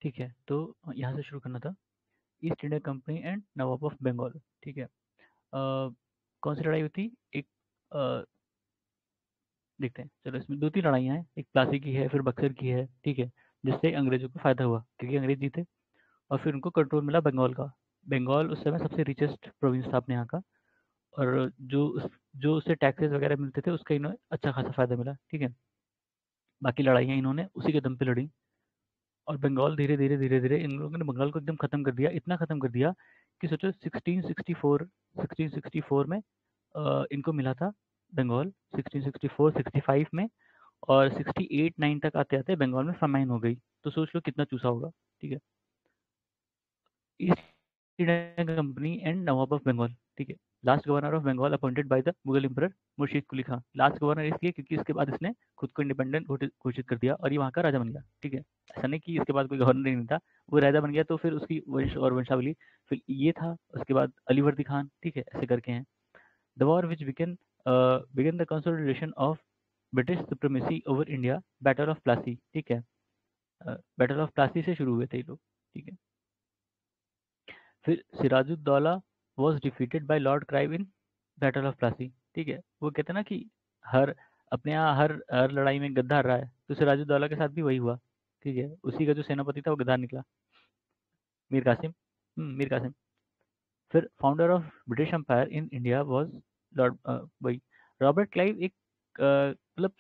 ठीक है, तो यहाँ से शुरू करना था। East India Company and nawab of Bengal. ठीक है। कौन सी लड़ाई हुई थी? एक अ, देखते हैं, चलो इसमें दो तीन लड़ाइयाँ हैं, एक प्लासी की है, फिर बक्सर की है। ठीक है। जिससे अंग्रेजों को फायदा हुआ क्योंकि अंग्रेज जीते, और फिर उनको कंट्रोल मिला बंगाल का। बंगाल उस समय सबसे रिचेस्ट प्रोविंस था अपने यहाँ का, और जो उससे टैक्सेस वगैरह मिलते थे उसका इन्हें अच्छा खासा फायदा मिला। ठीक है। बाकी लड़ाइयाँ इन्होंने उसी के दम पे लड़ी, और बंगाल धीरे धीरे धीरे धीरे इन लोगों ने बंगाल को एकदम खत्म कर दिया, इतना खत्म कर दिया कि सोचो 1664 में इनको मिला था बंगाल, 1664 65 में, और 68 9 तक आते आते बंगाल में फमाइन हो गई। तो सोच लो कितना चूसा होगा। ठीक है। East India Company and nawab of Bengal. ठीक है। Last governor of Bengal appointed by the Mughal emperor Murshid Quli Khan. Last governor इसलिए क्योंकि इसके बाद इसने खुद को इंडिपेंडेंट घोषित कर दिया और ये वहाँ का राजा बन गया। ठीक है। ऐसा नहीं कि इसके बाद कोई गवर्नर ही नहीं था, वो राजा बन गया तो फिर उसकी वंश और वंशावली, फिर ये था, उसके बाद अलीवर्दी खान। ठीक है, ऐसे करके हैं। The war which began the consolidation of British supremacy over India, battle of Plassey. ठीक है। बैटल ऑफ प्लासी से शुरू हुए थे ये लोग। ठीक है। फिर Sirajuddaulah was defeated by Lord Clive in battle of Plassey. ठीक है। वो कहते हैं ना कि हर अपने यहाँ हर हर लड़ाई में गद्दार रहा है, तो सिराजुद्दौला के साथ भी वही हुआ। ठीक है। उसी का जो सेनापति था वो गद्दार निकला, मीर कासिम। मीर कासिम। फिर founder of British empire in India was lord वही रॉबर्ट क्लाइव। एक मतलब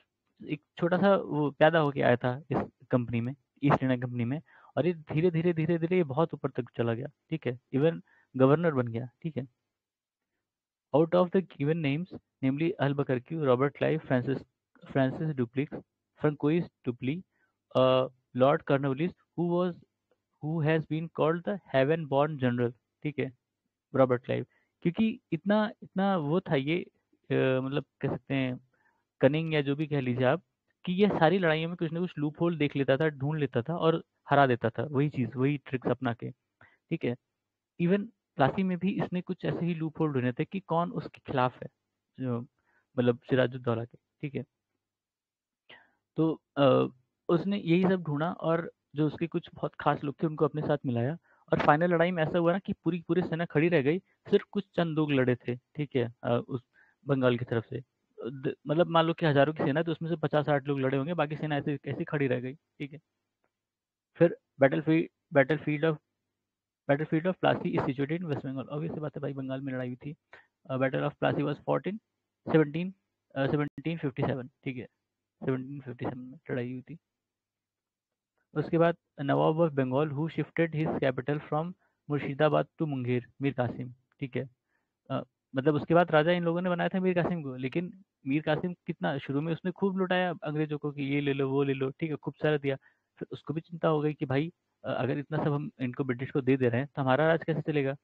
एक छोटा सा वो पैदा होके आया था इस कंपनी में, ईस्ट इंडिया कंपनी में, और ये धीरे धीरे धीरे धीरे ये बहुत ऊपर तक चला गया। ठीक है। इवन गवर्नर बन गया। ठीक है। Out of the given names, namely Albuquerque, Robert Clive, Francis Dupleix, Francois Dupleix, Lord Cornwallis, who has been called the heaven-born general। ठीक है, रॉबर्ट क्लाइव। क्योंकि इतना इतना वो था ये, मतलब कह सकते हैं कनिंग या जो भी कह लीजिए आप, कि ये सारी लड़ाइयों में कुछ ना कुछ लूप होल देख लेता था, ढूंढ लेता था और हरा देता था, वही चीज वही ट्रिक्स अपना के। ठीक है। इवन प्लासी में भी इसने कुछ ऐसे ही लूप होल ढूंढे थे कि कौन उसके खिलाफ है, जो मतलब सिराजुद्दौला के। ठीक है। तो उसने यही सब ढूंढा, और जो उसके कुछ बहुत खास लोग थे उनको अपने साथ मिलाया, और फाइनल लड़ाई में ऐसा हुआ ना कि पूरी पूरी सेना खड़ी रह गई, सिर्फ कुछ चंद लोग लड़े थे। ठीक है। उस बंगाल की तरफ से मतलब मान लो कि हजारों की सेना है, तो उसमें से 50 60 लोग लड़े होंगे, बाकी सेना ऐसे ऐसे खड़ी रह गई। ठीक है। फिर battle field of Plassey is situated in West Bengal. Obvious सी बात है भाई, बंगाल में लड़ाई हुई थी। Battle of Plassey was fought in 17 1757। ठीक है। 1757 में लड़ाई हुई थी। उसके बाद Nawab of Bengal who shifted his capital from Murshidabad to Munger, Mir Qasim. ठीक है। अ, मतलब उसके बाद राजा इन लोगों ने बनाया था मीर कासिम को, लेकिन मीर कासिम कितना शुरू में उसने खूब लुटाया अंग्रेजों को कि ये ले लो वो ले लो। ठीक है, खूब सारा दिया। फिर उसको भी चिंता हो गई कि भाई अगर इतना सब हम इनको ब्रिटिश को दे दे रहे हैं तो हमारा राज कैसे चलेगा।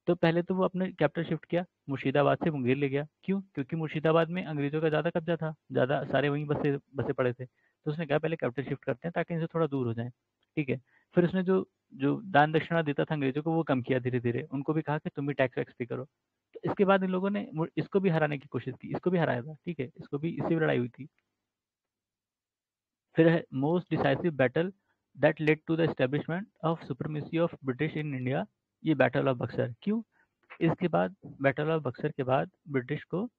तो पहले तो वो अपने कैपिटल शिफ्ट किया, मुर्शिदाबाद से मुंगेर ले गया। क्यों? क्योंकि मुर्शिदाबाद में अंग्रेजों का ज़्यादा कब्जा था, ज़्यादा सारे वहीं बसे बसे पड़े थे। तो उसने कहा पहले कैपिटल शिफ्ट करते हैं ताकि इनसे थोड़ा दूर हो जाए। ठीक है। फिर उसने जो जो दान दक्षिणा देता था अंग्रेजों को वो कम किया धीरे धीरे, उनको भी कहा कि तुम भी टैक्स वैक्स पे करो। तो इसके बाद इन लोगों ने इसको भी हराने की कोशिश की, इसको भी हराया था। ठीक है, इसको भी, इससे भी लड़ाई हुई थी। फिर है most decisive battle that led to the establishment of supremacy of British in India, ये बैटल ऑफ बक्सर। क्यों? इसके बाद बैटल ऑफ बक्सर के बाद ब्रिटिश को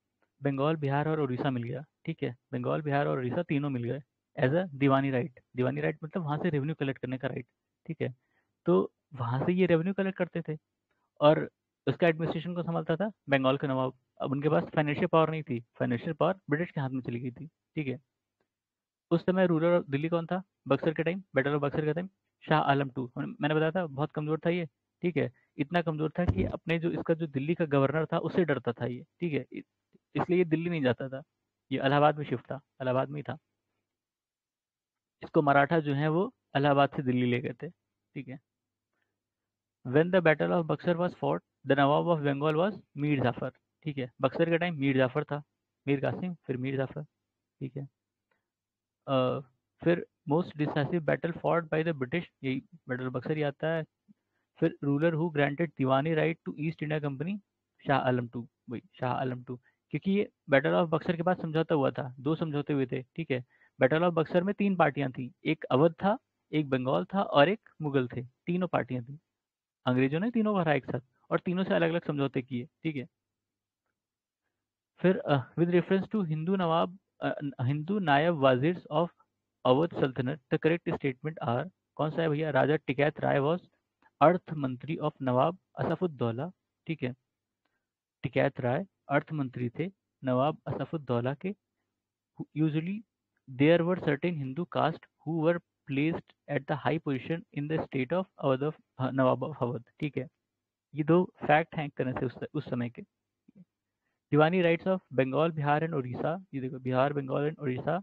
बंगाल, बिहार और उड़ीसा मिल गया। ठीक है, बंगाल, बिहार और उड़ीसा तीनों मिल गए as a diwani right. Diwani right मतलब वहां से रेवेन्यू कलेक्ट करने का राइट। ठीक है। तो वहां से ये रेवेन्यू कलेक्ट करते थे, और उसका एडमिनिस्ट्रेशन को संभालता था बंगाल का नवाब। अब उनके पास फाइनेंशियल पावर नहीं थी, फाइनेंशियल पावर ब्रिटिश के हाथ में चली गई थी। ठीक है। उस समय रूलर ऑफ दिल्ली कौन था बक्सर के टाइम, बैटल ऑफ बक्सर के टाइम? शाह आलम टू। मैंने बताया था बहुत कमजोर था ये। ठीक है। इतना कमजोर था कि अपने जो इसका जो दिल्ली का गवर्नर था उससे डरता था ये। ठीक है। इसलिए ये दिल्ली नहीं जाता था, ये इलाहाबाद में शिफ्ट था, इलाहाबाद में ही था। इसको मराठा जो है वो इलाहाबाद से दिल्ली ले गए थे। ठीक है। When the battle of Buxar was fought, the nawab of Bengal was Mir Jafar. ठीक है, बक्सर के टाइम मीर जाफर था, मीर कासिम फिर मीर जाफर। ठीक है। अ, फिर most decisive battle fought by the British, यही बैटल बक्सर ही आता है। फिर ruler who granted diwani right to East India Company, Shah Alam two. वही शाह आलम टू। क्योंकि ये बैटल ऑफ बक्सर के बाद समझौता हुआ था, दो समझौते हुए थे। ठीक है। बैटल ऑफ बक्सर में तीन पार्टियां थी, एक अवध था, एक बंगाल था और एक मुगल थे, तीनों पार्टियां थी। अंग्रेजों ने तीनों को हराया एक साथ और तीनों से अलग अलग समझौते किए, ठीक है। फिर विद रेफरेंस टू हिंदू नायब वाजिर्स ऑफ अवध सल्तनत, द करेक्ट स्टेटमेंट आर, कौन सा है भैया? राजा टिकैत राय वॉज अर्थ मंत्री ऑफ नवाब असफुद्दौला, ठीक है। टिकैत राय अर्थ मंत्री थे नवाब असफुद्दौला के। Usually there were certain Hindu caste who were placed at the high position in the state of Awadh of nawab of Awadh, ठीक है। ये दो फैक्ट हैं एक तरह से उस समय के। Diwani rights of Bengal Bihar and Orissa, ये देखो Bihar Bengal and Orissa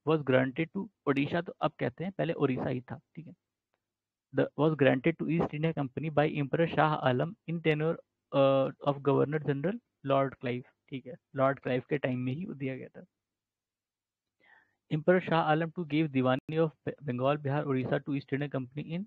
was granted to, Odisha तो अब कहते हैं, पहले उड़ीसा ही था, ठीक है। The was granted to East India Company by emperor Shah Alam in tenure of governor general lord Clive, ठीक है। लॉर्ड क्लाइव के टाइम में ही वो दिया गया था। Emperor Shah Alam to give Diwani of Bengal Bihar Orissa to East India Company in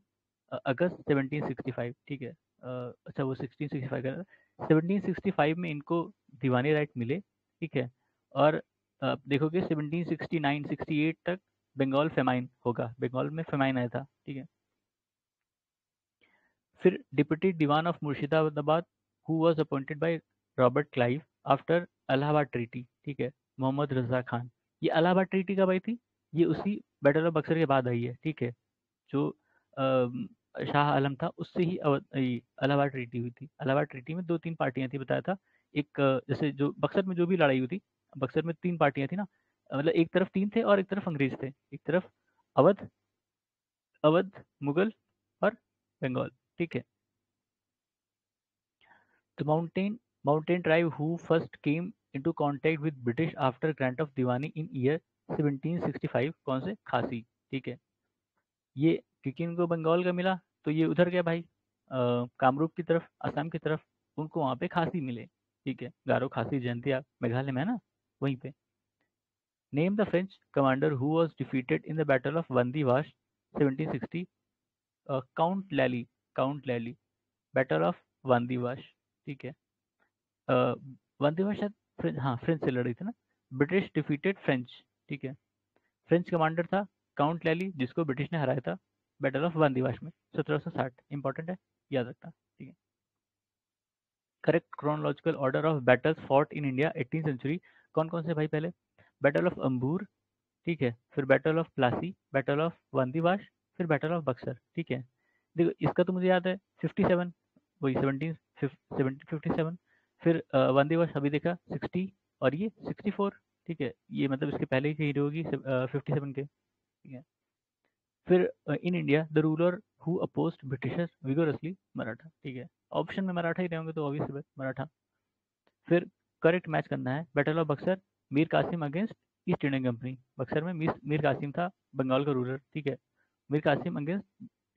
August 1765, ठीक है। अच्छा वो 1665 का, 1765 में इनको दीवानी राइट मिले, ठीक है। और देखोगे 1769 68 तक बंगाल फेमाइन होगा, बंगाल में फेमाइन आया था, ठीक है। फिर deputy diwan of Murshidabad who was appointed by Robert Clive after Allahabad treaty, ठीक है। मोहम्मद रजा खान, ये इलाहाबाद ट्रीटी कब आई थी? ये उसी बैटल ऑफ बक्सर के बाद आई है, ठीक है। जो शाह आलम था उससे ही इलाहाबाद ट्रीटी हुई थी। इलाहाबाद ट्रीटी में दो तीन पार्टियां थी बताया था। एक जैसे जो बक्सर में जो भी लड़ाई हुई थी, बक्सर में तीन पार्टियां थी ना, मतलब एक तरफ तीन थे और एक तरफ अंग्रेज थे, एक तरफ अवध अवध मुगल और बंगाल, ठीक है। The mountain tribe who first came into contact with British after grant of Diwani in year 1765, कौन से? खासी, ठीक है। ये क्योंकि इनको बंगाल का मिला तो ये उधर गया भाई, कामरूप की तरफ, असम की तरफ, उनको वहाँ पे खासी मिले, ठीक है। गारो खासी जयंतिया मेघालय में है ना, वहीं पे। Name the French commander who was defeated in the battle of बंदी वाश 1760, काउंट लैली, काउंट लैली, बैटल ऑफ बंदी वाश, ठीक है। वंदे भारत शायद फ्रेंच, हाँ फ्रेंच से लड़ी थी ना। ब्रिटिश डिफीटेड फ्रेंच, ठीक है। फ्रेंच कमांडर था काउंट लैली, जिसको ब्रिटिश ने हराया था बैटल ऑफ बंदीवाश में 1760, इंपॉर्टेंट है, याद रखना, ठीक है। Correct chronological order of battles fought in India 18th century, कौन कौन से भाई? पहले बैटल ऑफ अंबूर, ठीक है। फिर battle of Plassey, battle of Wandiwash, फिर बैटल ऑफ बक्सर, ठीक है। देखो इसका तो मुझे याद है 57, वही 1757। फिर बंदीवाश अभी देखा 60 और ये 64, ठीक है। ये मतलब इसके पहले की हीरो होगी 57 के, ठीक है। फिर in India the ruler who opposed Britishers vigorously, Maratha, ठीक है। ऑप्शन में मराठा ही रहेंगे तो ऑब्वियस बात मराठा। फिर करेक्ट मैच करना है, battle of Buxar Mir Qasim against East Indian Company, Buxar में मीर कासिम था बंगाल का रूलर, ठीक है। Mir Qasim against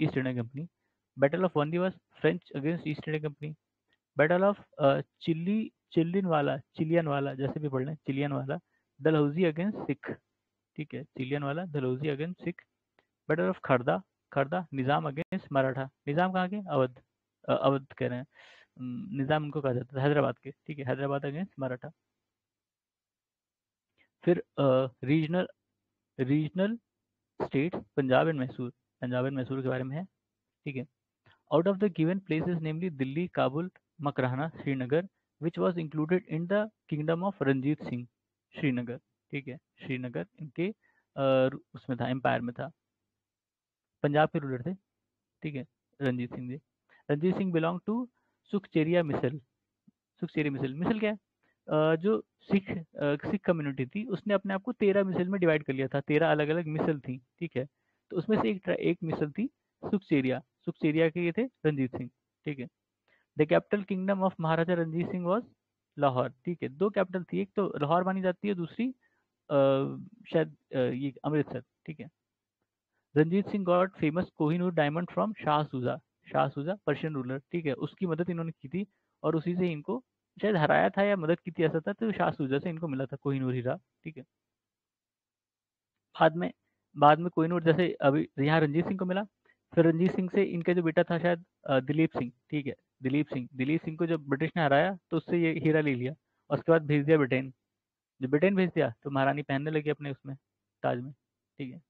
East Indian Company. Battle of Wandiwash French against East Indian Company. Battle of Chillianwala जैसे भी पढ़ लें, चिलियन वाला डलहौजी अगेंस्ट सिख, ठीक है। Chillianwala Dalhousie against Sikh. Battle of Kharda, Kharda Nizam against Maratha, Nizam कहाँ के? अवध, अवध कह रहे हैं, निजाम उनको कहा जाता है हैदराबाद के, ठीक है। हैदराबाद अगेंस्ट मराठा। फिर regional regional states Punjab and Mysore, Punjab and Mysore के बारे में है, ठीक है। Out of the given places namely Delhi, Kabul, Makrana, Srinagar, which was included in the kingdom of Ranjit Singh, Srinagar, ठीक है। श्रीनगर इनके उसमें था, एम्पायर में था। पंजाब के रूलर थे, ठीक है, रंजीत सिंह जी। रंजीत सिंह बिलोंग टू सुखचेरिया मिसल, सुखचेरी मिसल, मिसल क्या है? जो सिख कम्युनिटी थी उसने अपने आप को 13 मिसल में डिवाइड कर लिया था, 13 अलग अलग मिसल थी, ठीक है। तो उसमें से एक मिसल थी सुखचेरिया, सुखचेरिया के ये थे रंजीत सिंह, ठीक है। The capital kingdom of Maharaja Ranjit Singh was Lahore, ठीक है। दो कैपिटल थी, एक तो लाहौर मानी जाती है, दूसरी शायद ये अमृतसर, ठीक है। Ranjit Singh got famous Kohinoor diamond from Shah Shuja, Shah सूजा पर्शियन रूलर, ठीक है। उसकी मदद इन्होंने की थी और उसी से इनको शायद हराया था या मदद की थी, ऐसा था। तो शाह सूजा से इनको मिला था कोहिनूर हीरा, ठीक है। बाद में बाद में कोहिनूर जैसे अभी यहाँ रंजीत सिंह को मिला, फिर रंजीत सिंह से इनका जो बेटा था शायद दिलीप सिंह, ठीक है। दिलीप सिंह को जब ब्रिटिश ने हराया तो उससे ये हीरा ले लिया और उसके बाद भेज दिया ब्रिटेन। जब ब्रिटेन भेज दिया तो महारानी पहनने लगी अपने उसमें ताज में, ठीक है।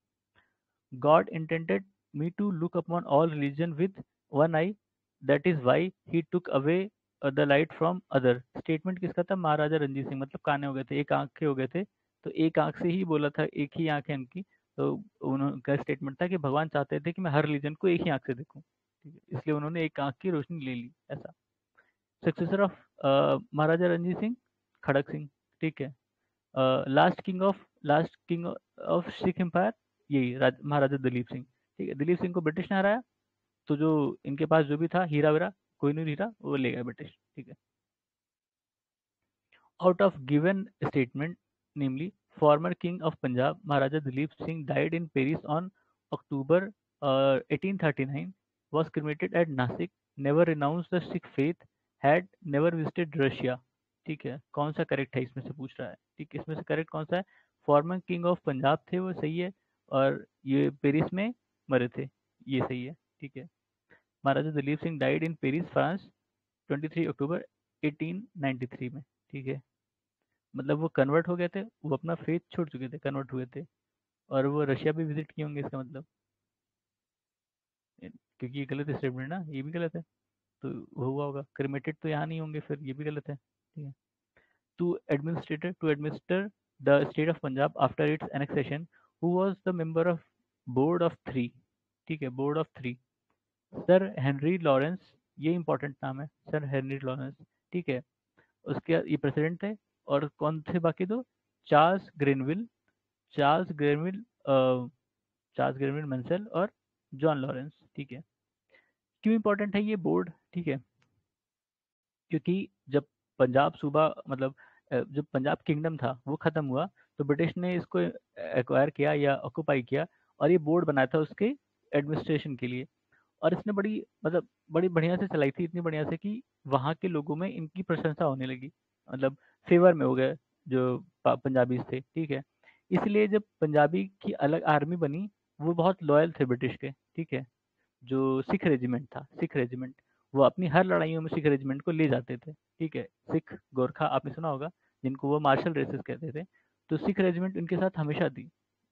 God intended me to look upon all religion with one eye, that is why he took away the light from other। Statement किसका था? महाराजा रंजीत सिंह। मतलब काने हो गए थे, एक आंख के हो गए थे, तो एक आंख से ही बोला था, एक ही आंख है उनकी। तो उनका स्टेटमेंट था कि भगवान चाहते थे कि मैं हर रिलीजन को एक ही आंख से देखूं, ठीक है, इसलिए उन्होंने एक आंख की रोशनी ले ली, ऐसा। सक्सेसर ऑफ महाराजा रंजीत सिंह, खड़क सिंह, ठीक है। Last king of Sikh empire, यही महाराजा दलीप सिंह, ठीक है। दिलीप सिंह को ब्रिटिश ने हराया, तो जो इनके पास जो भी था हीरा वीरा, कोहिनूर हीरा, वो ले गया ब्रिटिश, ठीक है। Out of given statement, namely former king of Punjab Maharaja Dalip Singh died in Paris on October 1839, was cremated at Nasik, never renounced the Sikh faith, had never visited Russia। ठीक है, कौन सा correct है इसमें से पूछ रहा है, ठीक है, इसमें से करेक्ट कौन सा है? फॉर्मर किंग ऑफ पंजाब थे, वो सही है, और ये पेरिस में मरे थे, ये सही है, ठीक है। Maharaja Duleep Singh died in Paris France 23 October 1893 में, ठीक है। मतलब वो कन्वर्ट हो गए थे, वो अपना फेथ छोड़ चुके थे, कन्वर्ट हुए थे, और वो रशिया भी विजिट किए होंगे, इसका मतलब। क्योंकि ये गलत स्टेटमेंट ना, ये भी गलत है, तो वो हुआ होगा क्रिमेटेड, तो यहाँ नहीं होंगे, फिर ये भी गलत है, ठीक है। To administer the state of Punjab after its annexation, who was the member of board of three, ठीक है, board of three, sir Henry Lawrence, ये इंपॉर्टेंट नाम है, सर हेनरी लॉरेंस, ठीक है। उसके ये प्रेसिडेंट थे, और कौन थे बाकी दो? Charles Grenville, Charles Grenville Charles Grenville Mansel, और जॉन लॉरेंस, ठीक है। क्यों इंपॉर्टेंट है ये बोर्ड, ठीक है? क्योंकि जब पंजाब सूबा, मतलब जब पंजाब किंगडम था वो खत्म हुआ, तो ब्रिटिश ने इसको एक्वायर किया या ऑक्यूपाई किया, और ये बोर्ड बनाया था उसके एडमिनिस्ट्रेशन के लिए। और इसने बड़ी, मतलब बड़ी बढ़िया से चलाई थी, इतनी बढ़िया से कि वहाँ के लोगों में इनकी प्रशंसा होने लगी, मतलब फेवर में हो गए जो पंजाबीज थे, ठीक है। इसलिए जब पंजाबी की अलग आर्मी बनी, वो बहुत लॉयल थे ब्रिटिश के, ठीक है। जो सिख रेजिमेंट था, सिख रेजिमेंट, वो अपनी हर लड़ाइयों में सिख रेजिमेंट को ले जाते थे, ठीक है। सिख गोरखा आपने सुना होगा, जिनको वो मार्शल रेसेस कहते थे, तो सिख रेजिमेंट उनके साथ हमेशा थी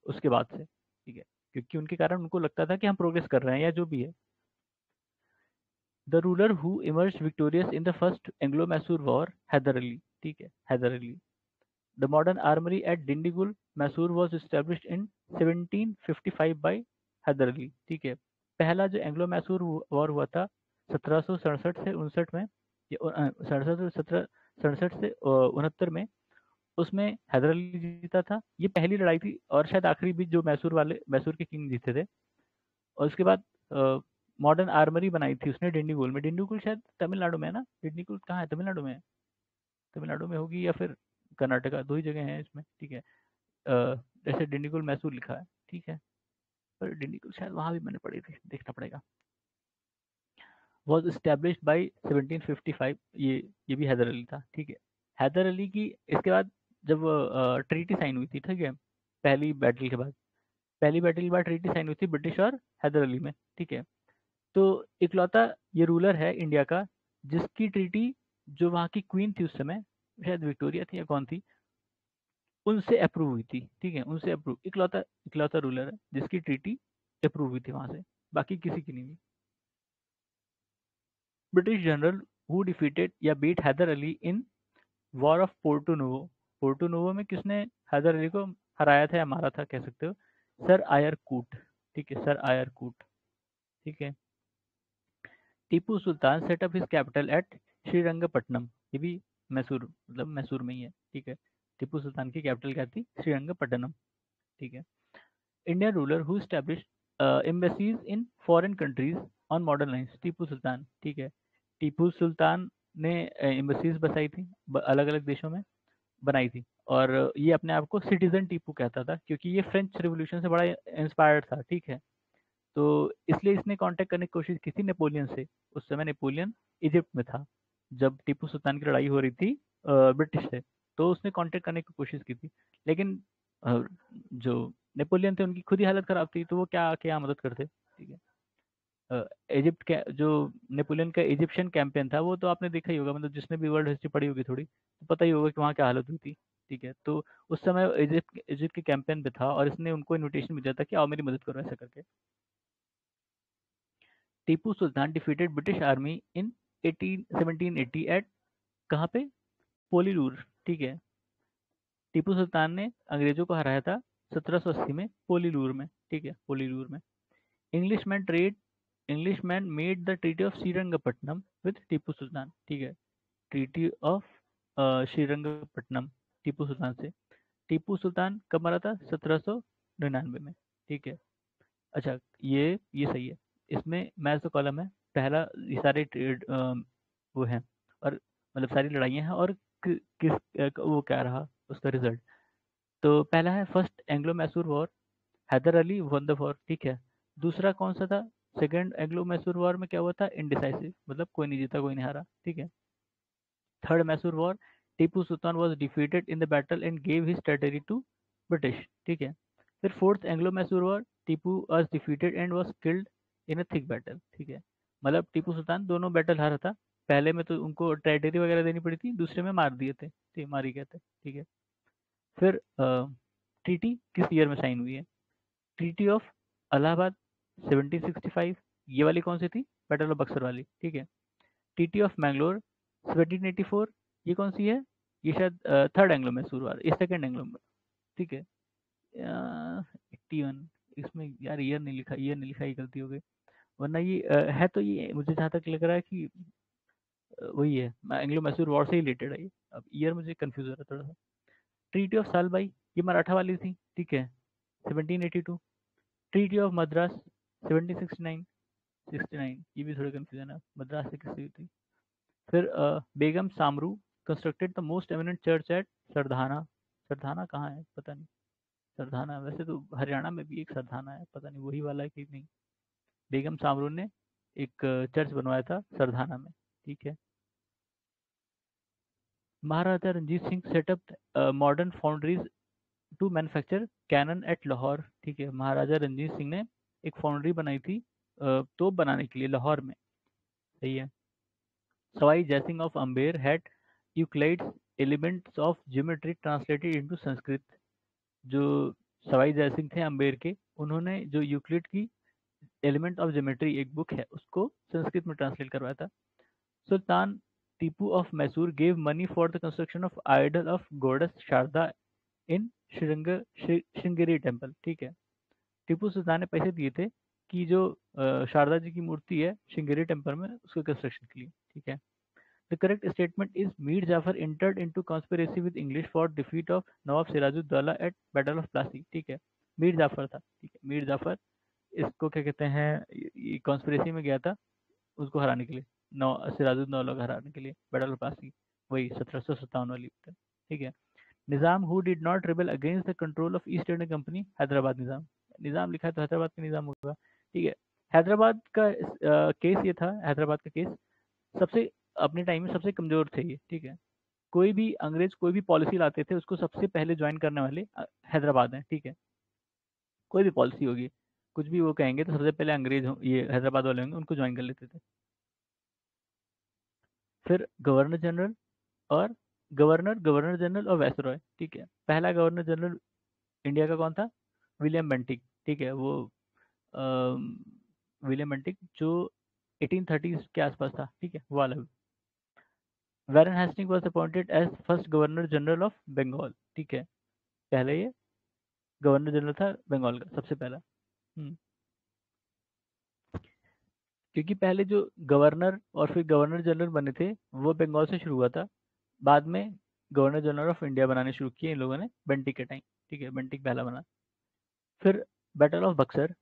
उसके बाद से, ठीक है, क्योंकि उनके कारण उनको लगता था कि हम प्रोग्रेस कर रहे हैं या जो भी है। The ruler who emerge victorious in the first Anglo Mysore war, Hyder Ali, ठीक है, Hyder Ali. The modern armoury at Dindigul Mysore was established इन 1755 बाई हैदर अली, ठीक है। पहला जो एंग्लो मैसूर वॉर हुआ था 1767 से 59 में, सड़सठ से 1767 से 69 में, उसमें हैदर अली जीता था। ये पहली लड़ाई थी, और शायद आखिरी भी जो मैसूर के किंग जीते थे। और उसके बाद मॉडर्न आर्मरी बनाई थी उसने डिंडीगुल में। डिंडीगुल शायद तमिलनाडु में है ना? डिंडीगुल कहाँ है? तमिलनाडु में है, तमिलनाडु में होगी या फिर कर्नाटका, दो ही जगह हैं इसमें, ठीक है। जैसे डिंडीगुल मैसूर लिखा है, ठीक है, पर डिंडीगुल शायद वहाँ भी मैंने पढ़ी थी, देखना पड़ेगा। वॉज इस्टेब्लिश्ड बाई 1755, ये भी हैदर अली था, ठीक है। हैदर अली की इसके बाद जब ट्रीटी साइन हुई थी, ठीक है, पहली बैटल के बाद, पहली बैटल के बाद ट्रीटी साइन हुई थी ब्रिटिश और हैदर अली में, ठीक है। तो इकलौता ये रूलर है इंडिया का जिसकी ट्रीटी, जो वहाँ की क्वीन थी उस समय, शायद विक्टोरिया थी या कौन थी, उनसे अप्रूव हुई थी, ठीक है, उनसे अप्रूव, इकलौता इकलौता रूलर है जिसकी ट्रीटी अप्रूव हुई थी वहां से, बाकी किसी की नहीं हुई। ब्रिटिश जनरल हु डिफीटेड या beat Hyder Ali in war of Porto Novo, Porto Novo में किसने हैदर अली को हराया था या मारा था कह सकते हो? सर आयर कूट, ठीक है, सर आयर कूट, ठीक है। Tipu Sultan set up his capital at Srirangapatnam, ये भी मैसूर, मतलब मैसूर में ही है, ठीक है। टीपू सुल्तान की कैपिटल क्या थी? श्रीरंगपट्टनम, ठीक है। Indian ruler who established embassies in foreign countries on modern lines, Tipu Sultan, ठीक है। टीपू सुल्तान ने एम्बेसीज बसाई थी, अलग अलग देशों में बनाई थी, और ये अपने आप को सिटीजन टीपू कहता था, क्योंकि ये फ्रेंच रिवॉल्यूशन से बड़ा इंस्पायर्ड था, ठीक है। तो इसलिए इसने कांटेक्ट करने की कोशिश की थी नेपोलियन से। उस समय नेपोलियन इजिप्ट में था जब टीपू सुल्तान की लड़ाई हो रही थी ब्रिटिश से, तो उसने कांटेक्ट करने की कोशिश की थी, लेकिन जो नेपोलियन थे उनकी खुद ही हालत खराब थी, तो वो क्या क्या मदद करते, ठीक है। इजिप्ट के जो नेपोलियन का इजिप्शियन कैंपेन था, वो तो आपने देखा ही होगा, मतलब जिसने भी वर्ल्ड हिस्ट्री पढ़ी होगी थोड़ी, तो पता ही होगा कि वहाँ क्या हालत हुई थी, ठीक है। तो उस समय इजिप्ट इजिप्ट के कैंपेन पे था, और इसने उनको इनविटेशन भेजा था कि आओ मेरी मदद करो, ऐसा करके। Tipu Sultan defeated British army in 1780 at कहाँ पे? पोलीलूर। ठीक है, टीपू सुल्तान ने अंग्रेजों को हराया था 1780 में पोलीलूर में। ठीक है, पोलीलूर में। Englishman trade Englishman made the treaty of Srirangapatnam with Tipu Sultan. ठीक है, ट्रीटी ऑफ श्रीरंगपट्टनम टीपू सुल्तान से। टीपू सुल्तान कब मरा था? 1799 में। ठीक है, अच्छा ये सही है। इसमें मैच द कॉलम है, पहला ये सारे ट्रेड वो हैं, और मतलब सारी लड़ाइयाँ हैं, और किस वो क्या रहा उसका रिजल्ट। तो पहला है first Anglo Mysore war, Hyder Ali won the war. ठीक है, दूसरा कौन सा था? सेकंड एंग्लो मैसूर वॉर में क्या हुआ था? इनडिसाइसिव, मतलब कोई नहीं जीता कोई नहीं हारा। ठीक है, third Mysore war, Tipu Sultan was defeated in the battle and gave his territory to British. ठीक है, फिर fourth Anglo Mysore war, Tipu was defeated and was killed in a thick battle. ठीक है, मतलब टीपू सुल्तान दोनों बैटल हारा था, पहले में तो उनको टेरिटरी वगैरह देनी पड़ी थी, दूसरे में मार दिए थे, ठीक मार ही गए थे। ठीक है, फिर ट्रीटी किस ईयर में साइन हुई है? ट्रीटी ऑफ इलाहाबाद 1765, ये वाली कौन सी थी? बैटल ऑफ बक्सर वाली। ठीक है, ट्रीटी ऑफ मैंगलोर 1784, ये कौन सी है? ये शायद थर्ड एंग्लो मैसूर वार, ये सेकंड एंग्लो। ठीक है, 81, इसमें यार ईयर नहीं लिखा, ईयर नहीं लिखा, ये गलती हो गई। वरना ये है तो ये मुझे जहाँ तक लग रहा है कि वही है, एंग्लो मैसूर वॉर से ही रिलेटेड है ये। अब ईयर मुझे कंफ्यूज हो रहा है थोड़ा सा। ट्रीटी ऑफ सालबाई, ये मराठा वाली थी। ठीक है, 1782। ट्रीटी ऑफ मद्रास 1769, 69, ये भी थोड़ा कंफ्यूजन है, मद्रास से किससे हुई थी। फिर Begum Samru constructed the most eminent church at Sardhana. Sardhana कहाँ है पता नहीं। सरधाना वैसे तो हरियाणा में भी एक सरधाना है, पता नहीं वही वाला है कि नहीं। बेगम सामरू ने एक चर्च बनवाया था सरधाना में। ठीक है, Maharaja Ranjit Singh set up modern foundries to manufacture cannon at Lahore. ठीक है, महाराजा रंजीत सिंह ने एक फाउंड्री बनाई थी तोप बनाने के लिए लाहौर में। सही है। Sawai Jaisingh of Amber had Euclid's elements of geometry translated into Sanskrit. जो सवाई जयसिंह थे अम्बेर के, उन्होंने जो यूक्लिड की एलिमेंट ऑफ ज्योमेट्री एक बुक है उसको संस्कृत में ट्रांसलेट करवाया था। Sultan Tipu of Mysore gave money for the construction of idol of goddess Sharada in Sringeri temple. ठीक है, टीपू सुल्तान ने पैसे दिए थे कि जो शारदा जी की मूर्ति है श्रृंगेरी टेम्पल में, उसके कंस्ट्रक्शन के लिए। ठीक है, the correct statement is Mir Jafar entered into conspiracy with English for defeat of nawab Sirajuddaula at battle of Plassey. ठीक है, मीर जाफर था। ठीक है, मीर जाफर इसको क्या कहते हैं, ये कॉन्स्पिरेसी में गया था उसको हराने के लिए, नौ सिराजुद्दौला को हराने के लिए, बैटल ऑफ प्लासी, वही 1757 वाली battle। ठीक है, Nizam who did not rebel against the control of East India Company, Hyderabad Nizam. Nizam लिखा है तो हैदराबाद का निज़ाम होगा। ठीक है, हैदराबाद का केस ये था, हैदराबाद का केस सबसे अपने टाइम में सबसे कमज़ोर थे ये। ठीक है, कोई भी अंग्रेज कोई भी पॉलिसी लाते थे उसको सबसे पहले ज्वाइन करने वाले हैदराबाद हैं। ठीक है, कोई भी पॉलिसी होगी, कुछ भी वो कहेंगे तो सबसे पहले अंग्रेज ये हैदराबाद वाले होंगे उनको ज्वाइन कर लेते थे। फिर गवर्नर जनरल और गवर्नर जनरल और वायसरॉय। ठीक है, पहला गवर्नर जनरल इंडिया का कौन था? William Bentinck. ठीक है, वो विलियम बेंटिक जो 1830 के आसपास था। ठीक है, वो वाला। Warren Hasting was appointed as first governor general of Bengal. ठीक है, पहले ये गवर्नर जनरल था बंगाल का सबसे पहला। क्योंकि पहले जो गवर्नर और फिर गवर्नर जनरल बने थे वो बंगाल से शुरू हुआ था, बाद में गवर्नर जनरल ऑफ इंडिया बनाने शुरू किए इन लोगों ने बेंटिक के टाइम। ठीक है, बेंटिक पहला बना। फिर बैटल ऑफ बक्सर,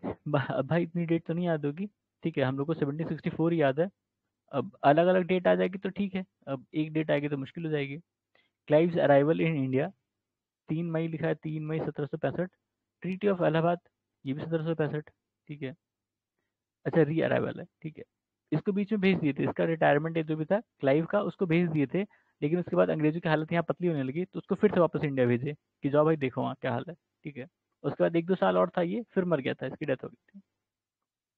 भाई इतनी डेट तो नहीं याद होगी। ठीक है, हम लोग को 1764 याद है। अब अलग अलग डेट आ जाएगी तो ठीक है, अब एक डेट आएगी तो मुश्किल हो जाएगी। क्लाइव्स अराइवल इन इंडिया 3 मई लिखा है, 3 मई 1765। ट्रीटी ऑफ इलाहाबाद, ये भी 1765। ठीक है, अच्छा री अराइवल है। ठीक है, इसको बीच में भेज दिए थे, इसका रिटायरमेंट एज जो भी था क्लाइव का उसको भेज दिए थे, लेकिन उसके बाद अंग्रेजों की हालत यहाँ पतली होने लगी तो उसको फिर से वापस इंडिया भेजे कि जाओ भाई देखो वहाँ क्या हाल है। ठीक है, उसके बाद 1-2 साल और था, ये फिर मर गया था, इसकी डेथ हो गई थी,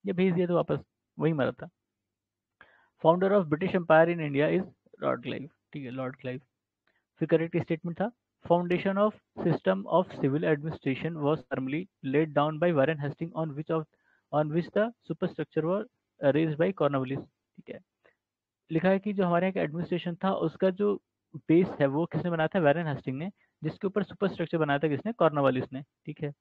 ये भेज दिया तो वापस वही मरा था। Founder of British empire in India is Lord Clive. ठीक है, लॉर्ड क्लाइव। फिर करेक्ट स्टेटमेंट था, foundation of system of civil administration was firmly laid down by Warren Hasting on which of on which the superstructure were raised by Cornwallis. ठीक है, लिखा है कि जो हमारे यहाँ का एडमिनिस्ट्रेशन था उसका जो बेस है वो किसने बनाया था, वैरेन हेस्टिंग ने, जिसके ऊपर सुपरस्ट्रक्चर बनाया था किसने, कॉर्नवालिस ने। ठीक है,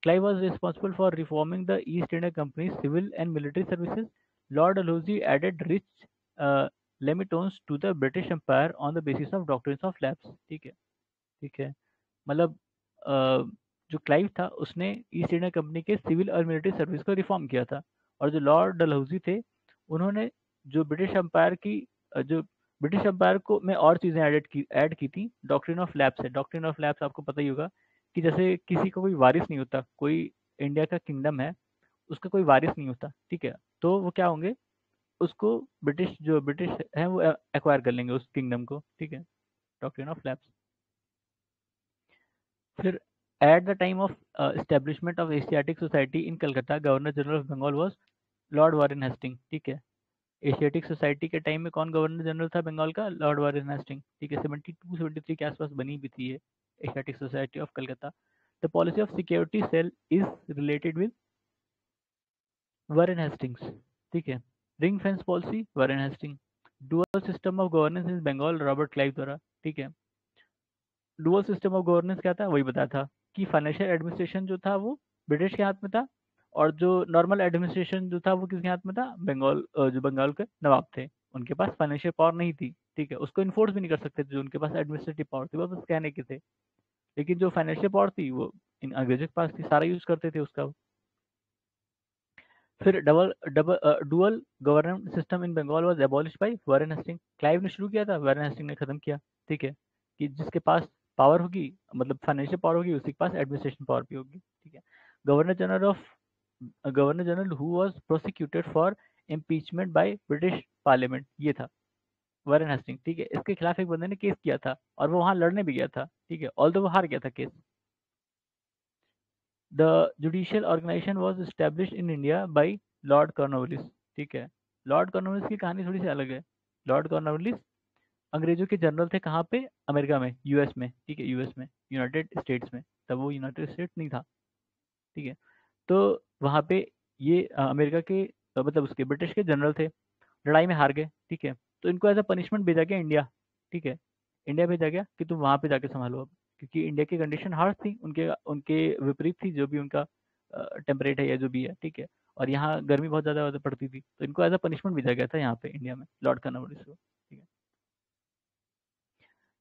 Clive was responsible for reforming the East India Company's civil and military services. Lord Dalhousie added rich uh, lemitones to the British Empire on the basis of doctrines of lapse। ठीक है, ठीक है, मतलब जो Clive था उसने east India company के civil और मिलिट्री सर्विस को रिफॉर्म किया था, और जो लॉर्ड डलहौजी थे उन्होंने जो ब्रिटिश एम्पायर की जो ब्रिटिश एम्पायर को में और चीज़ें ऐड की थी। डॉक्ट्रिन ऑफ लैप्स है, डॉक्ट्रिन ऑफ लैप्स आपको पता ही होगा कि जैसे किसी को कोई वारिस नहीं होता, कोई इंडिया का किंगडम है उसका कोई वारिस नहीं होता। ठीक है, तो वो क्या होंगे, उसको ब्रिटिश है वो एक्वायर कर लेंगे उस किंगडम को। ठीक है, डॉक्ट्रिन ऑफ लैप्स। फिर at the time of establishment of Asiatic society in Calcutta governor general of Bengal was Lord Warren Hasting. ठीक है, एशियाटिक सोसाइटी के टाइम में कौन गवर्नर जनरल था बंगाल का, लॉर्ड वारेन हेस्टिंग। ठीक है, 72-73 के आसपास बनी भी थी ये Asiatic society of Calcutta. The policy of security cell is related with Warren Hastings. ठीक है, ring fence policy Warren Hasting. Dual system of governance in Bengal Robert Clive द्वारा। ठीक है, डुअल सिस्टम ऑफ गवर्नेंस क्या था, वही बताया था कि फाइनेंशियल एडमिनिस्ट्रेशन जो था वो ब्रिटिश के हाथ में था, और जो नॉर्मल एडमिनिस्ट्रेशन जो था वो किसके हाथ में था, जो बंगाल के नवाब थे उनके पास फाइनेंशियल पावर नहीं थी। ठीक है, उसको इन्फोर्स भी नहीं कर सकते थे, जो उनके पास एडमिनिस्ट्रेटिव पावर थी वो बस कहने के थे, लेकिन जो फाइनेंशियल पावर थी वो इन अंग्रेजों के पास थी, सारा यूज करते थे उसका। फिर dual government system in Bengal was abolish by Warren Hasting. Clive ने शुरू किया था, वारेन हेस्टिंग ने खत्म किया। ठीक है, कि जिसके पास पावर होगी, मतलब फाइनेंशियल पावर होगी, उसी के पास एडमिनिस्ट्रेशन पावर भी होगी। ठीक है, governor general of governor general who was prosecuted for impeachment by British parliament, ये था वारेन हेस्टिंग। ठीक है, इसके खिलाफ एक बंदे ने केस किया था और वो वहां लड़ने भी गया था। ठीक है, ऑल्दो वो हार गया था case. The judicial organisation was established in India by Lord Cornwallis. ठीक है, लॉर्ड कॉर्नवालिस की कहानी थोड़ी सी अलग है। लॉर्ड कॉर्नवालिस अंग्रेजों के जनरल थे, कहाँ पे, अमेरिका में, यूएस में। ठीक है, यूएस में, यूनाइटेड स्टेट्स में, तब वो यूनाइटेड स्टेट्स नहीं था। ठीक है, तो वहाँ पे ये अमेरिका के मतलब उसके ब्रिटिश के जनरल थे, लड़ाई में हार गए। ठीक है, तो इनको एज अ पनिशमेंट भेजा गया इंडिया। ठीक है, इंडिया भेजा गया कि तुम वहाँ पे जाके संभालो अब, क्योंकि इंडिया की कंडीशन हार्ड थी, उनके उनके विपरीत थी, जो भी उनका टेम्परेट है या जो भी है। ठीक है, और यहाँ गर्मी बहुत ज़्यादा पड़ती थी, तो इनको एज अ पनिशमेंट भेजा गया था यहाँ पे इंडिया में, लॉर्ड कॉर्नवालिस को। ठीक है,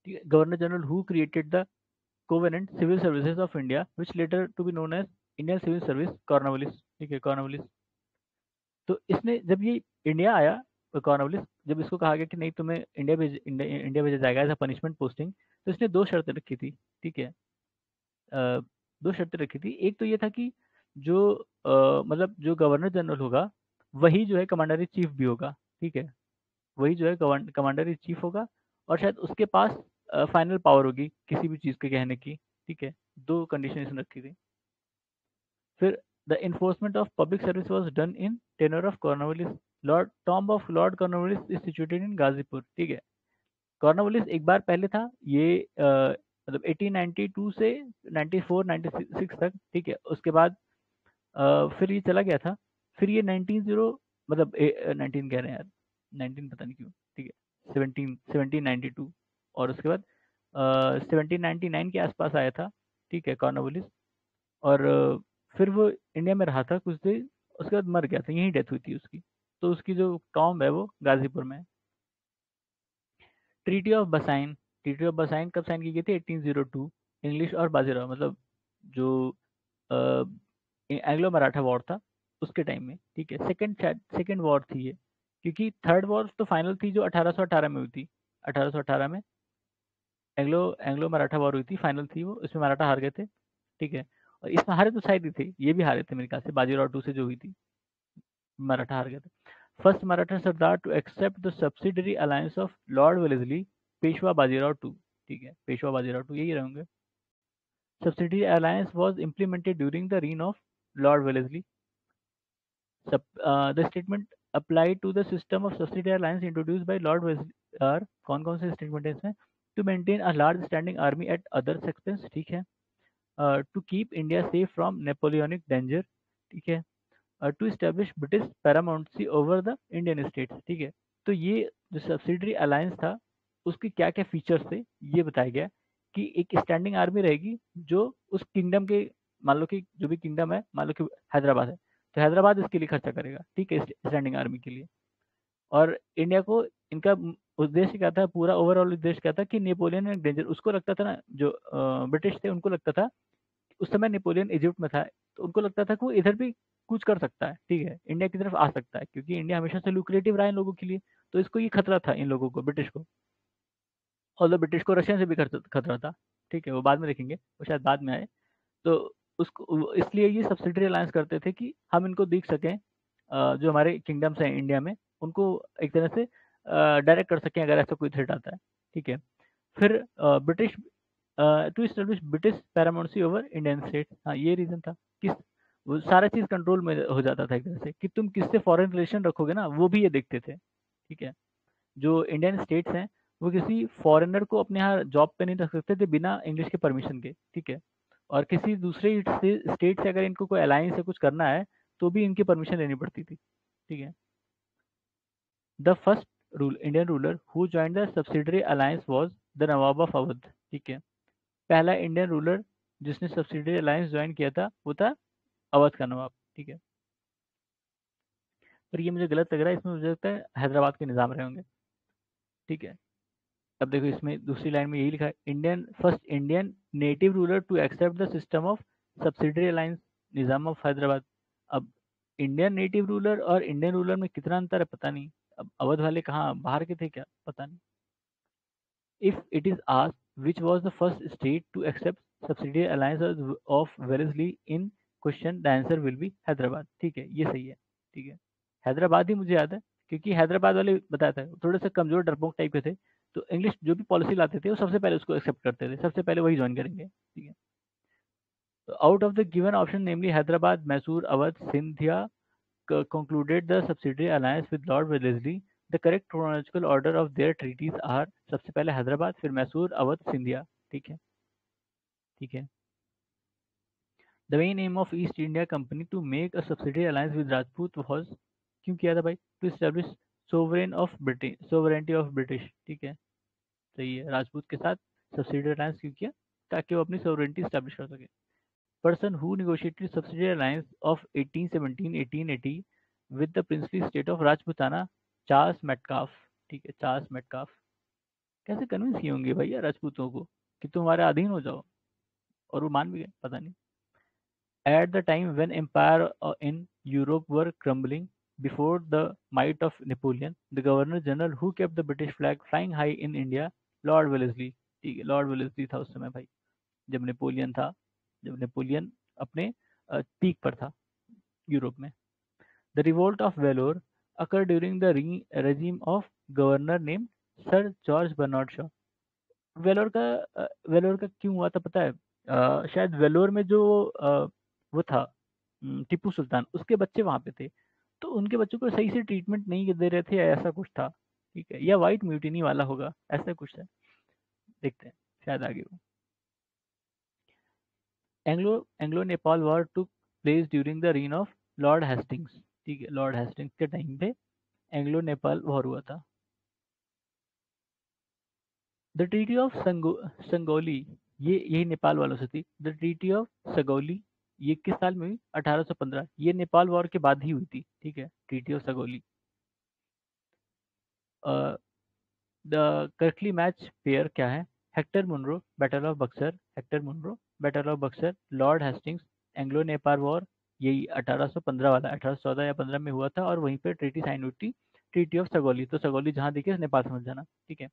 ठीक है, governor general who created the covenant civil services of India which later to be known as Indian civil service, Cornwallis. ठीक है, कॉर्नवालिस। तो इसने जब ये इंडिया आया, कॉर्नवालिस, जब इसको कहा गया कि नहीं तुम्हें इंडिया भेजा जाएगा एज अ पनिशमेंट पोस्टिंग, तो इसने दो शर्तें रखी थी। ठीक है, अ, दो शर्तें रखी थी। एक तो ये था कि जो मतलब जो गवर्नर जनरल होगा वही जो है कमांडर इन चीफ भी होगा। ठीक है, वही जो है कमांडर इन चीफ होगा, और शायद उसके पास फाइनल पावर होगी किसी भी चीज़ के कहने की। ठीक है, दो कंडीशन इसने रखी थी। फिर the enforcement of public service was done in tenure of Cornwallis. Lord tomb of Lord Cornwallis is situated in Ghazipur. ठीक है, कॉर्नवालिस एक बार पहले था ये मतलब 1892 से 94 96 तक। ठीक है, उसके बाद फिर ये चला गया था। फिर ये 19 कह रहे हैं यार, 19 पता नहीं क्यों। ठीक है, 1792, और उसके बाद 1799 के आसपास आया था। ठीक है, कॉर्नवालिस, और फिर वो इंडिया में रहा था कुछ दिन, उसके बाद मर गया था, यहीं डेथ हुई थी उसकी। तो उसकी जो टॉम्ब है वो गाजीपुर में है। ट्रीटी ऑफ बसाइन, ट्रीटी ऑफ बसाइन कब साइन की गई थी, 1802। इंग्लिश और बाजीराव, मतलब जो एंग्लो मराठा वॉर था उसके टाइम में। ठीक है, सेकंड वॉर थी ये, क्योंकि थर्ड वॉर तो फाइनल थी जो 1818 में हुई थी। 1818 में एंग्लो एंग्लो मराठा वॉर हुई थी, फाइनल थी वो, इसमें मराठा हार गए थे। ठीक है, और इसमें हारे तो शायद ही थे, ये भी हारे थे मेरे ख्याल से, बाजीराव टू से जो हुई थी, मराठा हार गए थे। First Maratha sardar to accept the subsidiary alliance of Lord Wellesley, Peshwa Bajirao two. ठीक है, पेशवा बाजीराव टू यही रहेंगे। Subsidiary alliance was implemented during the reign of Lord Wellesley. The statement apply to the system of subsidiary alliance introduce by Lord Wellesley are, कौन कौन से स्टेटमेंट है इसमें, to maintain a large standing army at others expense. ठीक है, to keep India safe from Napoleonic danger. ठीक है, to establish British paramountcy over the Indian states. ठीक है, तो ये जो सब्सिडरी अलायंस था उसके क्या क्या फीचर्स थे ये बताया गया कि एक स्टैंडिंग आर्मी रहेगी जो उस किंगडम के, मान लो कि जो भी किंगडम है, मान लो कि हैदराबाद है, तो हैदराबाद इसके लिए खर्चा करेगा, ठीक है, स्टैंडिंग आर्मी के लिए। और इंडिया को इनका उद्देश्य क्या था, पूरा ओवरऑल उद्देश्य क्या था कि नेपोलियन एक डेंजर, उसको लगता था ना, जो ब्रिटिश थे उनको लगता था, उस समय नेपोलियन इजिप्ट में था, तो उनको लगता था कि वो इधर भी कुछ कर सकता है, ठीक है, इंडिया की तरफ आ सकता है, क्योंकि इंडिया हमेशा से लुक्रेटिव रहा है इन लोगों के लिए। तो इसको ये खतरा था इन लोगों को, ब्रिटिश को। और ब्रिटिश को रशियन से भी खतरा था, ठीक है, वो बाद में देखेंगे, वो शायद बाद में आए। तो इसलिए ये सब्सिडरी अलायंस करते थे कि हम इनको देख सकें, जो हमारे किंगडम्स हैं इंडिया में, उनको एक तरह से डायरेक्ट कर सकें अगर ऐसा कोई थ्रेट आता है, ठीक है। फिर British to establish British paramountcy over Indian state, हाँ ये रीजन था कि वो सारा चीज कंट्रोल में हो जाता था एक तरह से, कि तुम किससे फॉरेन रिलेशन रखोगे ना, वो भी ये देखते थे, ठीक है। जो इंडियन स्टेट्स हैं वो किसी फॉरेनर को अपने यहाँ जॉब पे नहीं रख सकते थे बिना इंग्लिश के परमिशन के, ठीक है। और किसी दूसरे स्टेट से अगर इनको कोई अलायंस या कुछ करना है तो भी इनकी परमिशन लेनी पड़ती थी, ठीक है। The first rule Indian ruler who join the subsidiary alliance was the nawab of Awadh, ठीक है। पहला इंडियन रूलर जिसने सब्सिडरी अलायंस ज्वाइन किया था वो था अवध का नवाब, ठीक है। पर ये मुझे गलत लग रहा है, इसमें मुझे लगता है हैदराबाद के निज़ाम रहे होंगे, ठीक है। अब देखो इसमें दूसरी लाइन में यही लिखा है, Indian first Indian native ruler to accept the system of subsidiary alliance, Nizam of Hyderabad. अब इंडियन नेटिव रूलर और इंडियन रूलर में कितना अंतर है पता नहीं, अब अवध वाले कहाँ बाहर के थे क्या, पता नहीं। If it is asked which was the first state to accept subsidiary alliance of Wellesley in question, the answer will be Hyderabad, ठीक है, ये सही है, ठीक है। हैदराबाद ही मुझे याद है, क्योंकि हैदराबाद वाले बताया था थोड़े से कमजोर डरपोक टाइप के थे, तो इंग्लिश जो भी पॉलिसी लाते थे वो सबसे पहले उसको एक्सेप्ट करते थे, सबसे पहले वही ज्वाइन करेंगे, ठीक है। तो out of the given option namely Hyderabad, Mysore, Awadh, Scindia concluded the subsidiary alliance with Lord Wellesley. The correct chronological order of their treaties are, सबसे पहले हैदराबाद, फिर मैसूर, अवध, सिंधिया, ठीक है, ठीक है। The main aim of East India Company to make a subsidiary alliance with Rajput was, क्यों किया था भाई, to establish sovereignty of British, ठीक है, सही है, राजपूत के साथ सब्सिडियरी अलायंस क्यों किया, ताकि वो अपनी सोवरेंटी स्टैब्लिश कर सके। Person who negotiated subsidiary alliance of 1817-1880 with the princely state of Rajputana, Charles Metcalfe, ठीक है, चार्ल्स मेटकाफ। कैसे कन्विंस किए होंगे भैया राजपूतों को कि तुम्हारे अधीन हो जाओ, और वो मान भी गए, पता नहीं। At the time when empire in Europe were crumbling before the might of Napoleon, the Governor General who kept the British flag flying high in India, Lord Wellesley, ठीक है, लॉर्ड वेलेस्ली था उस समय भाई, जब नेपोलियन था, जब Napoleon अपने पीक पर था यूरोप में। The revolt of Vellore occurred during the regime of governor named sir George Bernard Shaw. Vellore का वेलोर का क्यों हुआ था पता है, शायद वेलोर में जो वो था, टीपू सुल्तान, उसके बच्चे वहां पे थे, तो उनके बच्चों को सही से ट्रीटमेंट नहीं दे रहे थे या ऐसा कुछ था, ठीक है, या वाइट म्यूटिनी वाला होगा, ऐसा कुछ है, देखते हैं शायद आगे हो। Anglo Anglo Nepal war took place during the reign of Lord Hastings, ठीक है, लॉर्ड हेस्टिंग्स के टाइम पे एंग्लो नेपाल वॉर हुआ था। द ट्रीटी ऑफ संगोली, ये यही नेपाल वालों से थी। द ट्रीटी ऑफ सगौली ये किस साल में हुई, 1815, ये नेपाल वॉर के बाद ही हुई थी, ठीक है, treaty of Sagauli. The correctly match pair क्या है, Hector Munro, battle of Buxar, Hector Munro, battle of Buxar, Lord Hastings, Anglo Nepal war, यही 1815 वाला 1814 या 15 में हुआ था, और वहीं पे ट्रीटी साइन हुई थी, ट्रीटी ऑफ सगौली, तो सगौली जहां दिखे नेपाल समझ जाना, ठीक है।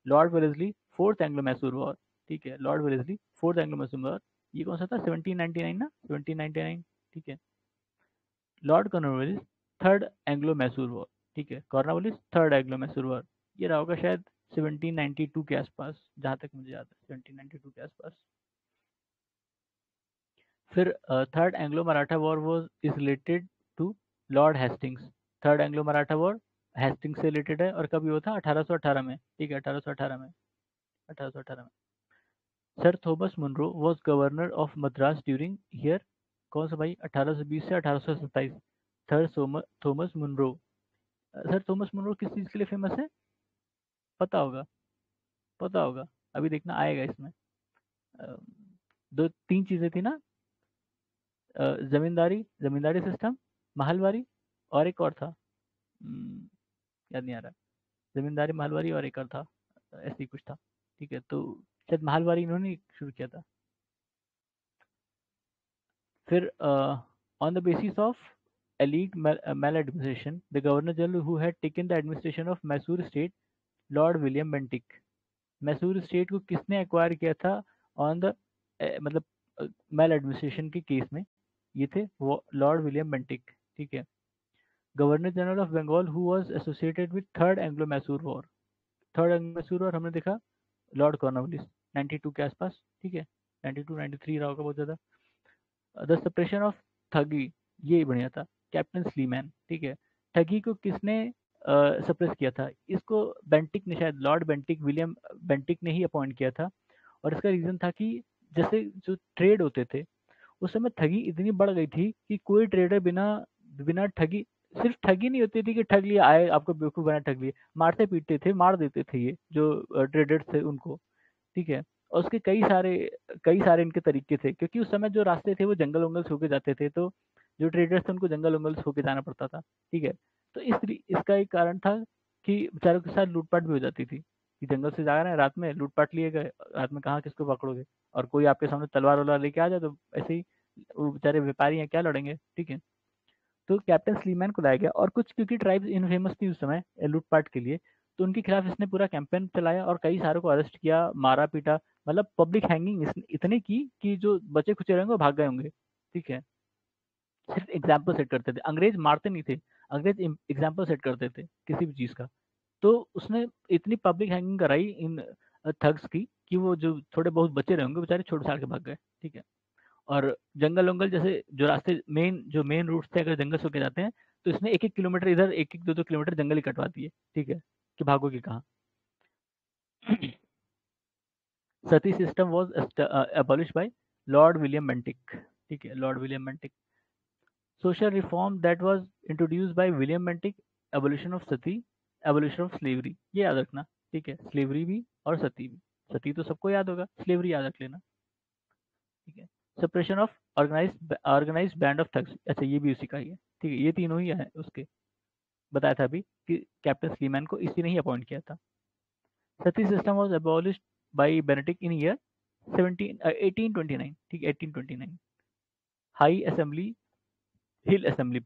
Lord Wellesley fourth Anglo Mysore war, ठीक है, Lord Wellesley fourth Anglo Mysore war, ये कौन सा था, 1799 ना, 1799, ठीक है। Lord Cornwallis third Anglo Mysore war, ठीक है, Cornwallis third Anglo Mysore war, ये रहा होगा शायद 1792 के आसपास, जहाँ तक मुझे याद है 1792 के आसपास। फिर third Anglo Maratha war was is related to Lord Hastings, third Anglo Maratha war Hastings से रिलेटेड है, और कब ये हुआ था, 1818 में, ठीक है, 1818 में, 1818 में। Sir Thomas Munro was governor of Madras during year, कौन सा भाई, 1820 से 1827, sir Thomas Munro. Sir Thomas Munro किस चीज़ के लिए फेमस है? पता होगा, पता होगा, अभी देखना आएगा इसमें। अ, दो तीन चीज़ें थी ना, जमींदारी, जमींदारी सिस्टम, महलवारी, और एक और था, याद नहीं आ रहा। जमींदारी, महलवारी और एक और था, ऐसे ही कुछ था। ठीक है, तो शायद महलवारी इन्होंने शुरू किया था। फिर on the basis of elite maladministration, the governor general who had taken the administration of Mysore state, Lord William Bentinck. Mysore state को किसने एक्वायर किया था ऑन द मतलब मेल एडमिनिस्ट्रेशन के केस में? ये थे वो लॉर्ड विलियम बेंटिक। ठीक है। Governor general of Bengal who was associated with third Anglo Mysore war. Third Anglo Mysore war हमने देखा, लॉर्ड कॉर्नवालिस 92 के आसपास। ठीक है, 92 93 रहा होगा बहुत ज़्यादा। द सप्रेशन ऑफ ठगी, ये बढ़िया था, कैप्टन स्लीमैन। ठीक है, ठगी को किसने सप्रेस किया था? इसको बेंटिक ने, शायद लॉर्ड बेंटिक, विलियम बेंटिक ने ही अपॉइंट किया था। और इसका रीज़न था कि जैसे जो ट्रेड होते थे उस समय ठगी इतनी बढ़ गई थी कि कोई ट्रेडर बिना बिना ठगी, सिर्फ ठगी नहीं होती थी कि ठग लिया, आए आपको बेवकूफ़ बना ठग लिए, मारते पीटते थे, मार देते थे ये जो ट्रेडर्स थे उनको। ठीक है, और उसके कई सारे इनके तरीके थे, क्योंकि उस समय जो रास्ते थे वो जंगल वंगल से होके जाते थे, तो जो ट्रेडर्स थे उनको जंगल वंगल से होके जाना पड़ता था। ठीक है, तो इसका एक कारण था कि बेचारों के साथ लूटपाट भी हो जाती थी, कि जंगल से जा रहे हैं, रात में लूटपाट लिए गए, रात में कहाँ किसको पकड़ोगे, और कोई आपके सामने तलवार वलवार लेके आ जाए तो ऐसे ही वो बेचारे व्यापारी हैं, क्या लड़ेंगे। ठीक है, तो कैप्टन स्लीमैन को लाया गया, और कुछ क्योंकि ट्राइब्स इनफेमस थी उस समय लूटपाट के लिए, तो उनके खिलाफ इसने पूरा कैंपेन चलाया और कई सारों को अरेस्ट किया, मारा पीटा, मतलब पब्लिक हैंगिंग इसने इतने की कि जो बचे खुचे रहेंगे वो भाग गए होंगे। ठीक है, सिर्फ एग्जाम्पल सेट करते थे, अंग्रेज मारते नहीं थे, अंग्रेज एग्जाम्पल सेट करते थे किसी भी चीज़ का। तो उसने इतनी पब्लिक हैंगिंग कराई इन थग्स की कि वो जो थोड़े बहुत बचे रहे होंगे बेचारे छोड़ छाड़ के भाग गए। ठीक है, और जंगल वंगल जैसे जो रास्ते मेन रूट्स थे, अगर जंगल से होके जाते हैं तो इसने 1-1 किलोमीटर इधर, 1-1 2-2 किलोमीटर जंगल ही कटवा दिए। ठीक है, कि भागोगे कहाँ। Sati system was abolished by Lord William Bentinck. ठीक है, Lord William Bentinck. Social reform that was introduced by William Bentinck, abolition of sati, abolition of slavery, ये याद रखना। ठीक है, स्लेवरी भी और सती भी। सती तो सबको याद होगा, स्लेवरी याद रख लेना। ठीक है, suppression of organise band of thugs, अच्छा ये भी उसी का ही है। ठीक है, ये तीनों ही है उसके, बताया था अभी कि कैप्टन स्लीमैन को इसी ने ही अपॉइंट किया था। Sati system was abolished by Benedict in year 1829। ठीक है, 1829। High assembly hill assembly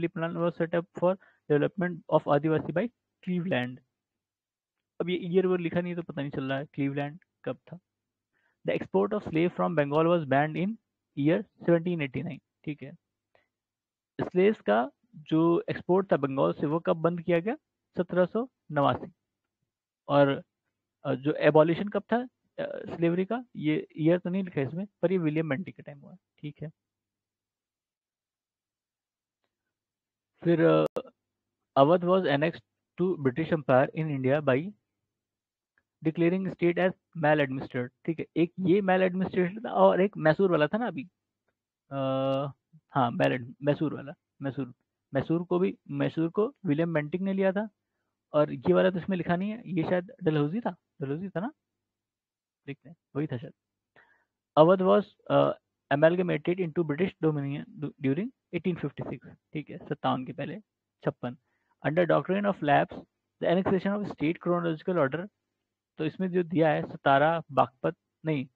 plan was set up for development of Adivasi by Cleveland. अब ये ईयर वो लिखा नहीं है तो पता नहीं चल रहा है क्लीवलैंड कब था। The export of slave from Bengal was banned in year 1789। ठीक है, स्लेव्स का जो एक्सपोर्ट था बंगाल से वो कब बंद किया गया? 1789। और जो एबॉलिशन कब था स्लेवरी का, ये ईयर तो नहीं लिखा है इसमें, पर ये विलियम बेंटिक के टाइम हुआ। ठीक है, फिर Awadh was annexed to British empire in India by declaring state as maladministrate. ठीक है, एक ये मैल एडमिनिस्ट्रेशन था और एक मैसूर वाला था ना अभी, अ, हाँ मैसूर वाला, मैसूर मैसूर को विलियम बेंटिक ने लिया था। और ये वाला तो इसमें लिखा नहीं है, ये शायद डलहौजी था ना, देखते हैं, वही था शायद। Awadh was amalgamated into British dominion during 1856। ठीक है, 57 के पहले, 56, under doctrine of lapse, the annexation of state chronological order. तो इसमें जो दिया है सतारा, बागपत, नहीं,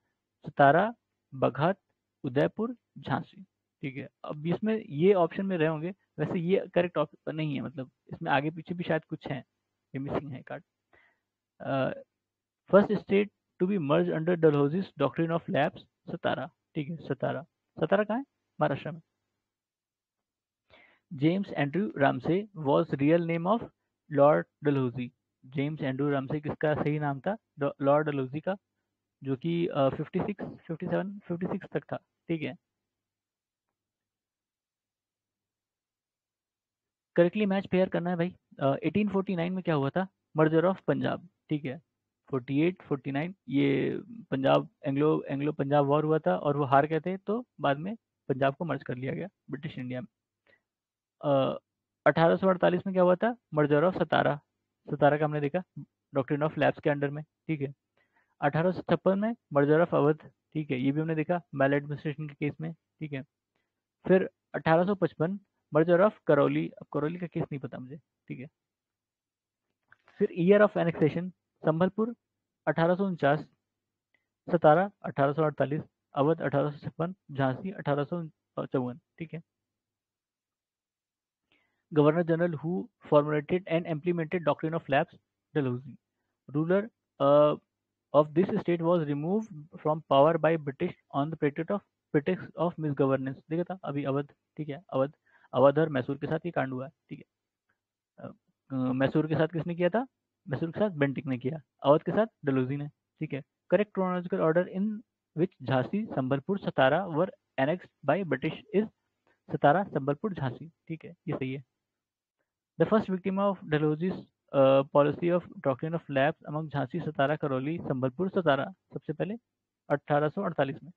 सतारा, बघत, उदयपुर, झांसी। ठीक है, अब इसमें ये ऑप्शन में रहे होंगे, वैसे ये करेक्ट ऑप्शन नहीं है, मतलब इसमें आगे पीछे भी शायद कुछ है, ये मिसिंग है card. First state to be merge under Dalhousie's doctrine of lapse, Satara. ठीक है, सतारा, सतारा कहाँ है? महाराष्ट्र में। James Andrew Ramsay was real name of Lord Dalhousie. James Andrew Ramsay किसका सही नाम था? लॉर्ड डलहौजी का, जो कि 56 57 56 तक था। ठीक है, करेक्टली मैच पेयर करना है भाई। 1849 में क्या हुआ था? Merger of Punjab. ठीक है, 48 49 ये Punjab, Anglo Anglo Punjab war हुआ था और वो हार गए थे, तो बाद में पंजाब को मर्ज कर लिया गया ब्रिटिश इंडिया में। 1848 में क्या हुआ था? मर्जर ऑफ सतारा। सतारा का हमने देखा डॉक्ट्रिन ऑफ लैप्स के अंडर में, ठीक है। 1856 में मर्जर ऑफ अवध, ठीक है, ये भी हमने देखा मैल एडमिनिस्ट्रेशन के केस में, ठीक है। फिर 1855 मर्जर ऑफ करौली, अब करौली का केस नहीं पता मुझे, ठीक है। फिर ईयर ऑफ एनेक्सेशन, संबलपुर 1849, सतारा 1848, अवध 1856, झांसी 1854, ठीक है। Governor general who formulated and implemented doctrine of lapse, Dalhousie. Ruler of this state was removed from power by British on the pretext of misgovernance। देखा था अभी अवध, ठीक है, अवध, अवध और मैसूर के साथ ये कांड हुआ है, ठीक है। मैसूर के साथ किसने किया था? मैसूर के साथ बेंटिक ने किया, अवध के साथ डलहौजी ने, ठीक है। Correct chronological order in which Jhansi, Sambalpur, Satara were annexed by British is Satara, Sambalpur, Jhansi, ठीक है, ये सही है। The first victim of Dalhousie's policy of doctrine of lapse among Jhansi, Satara, Karauli, Sambalpur, Satara, सबसे पहले 1848 में।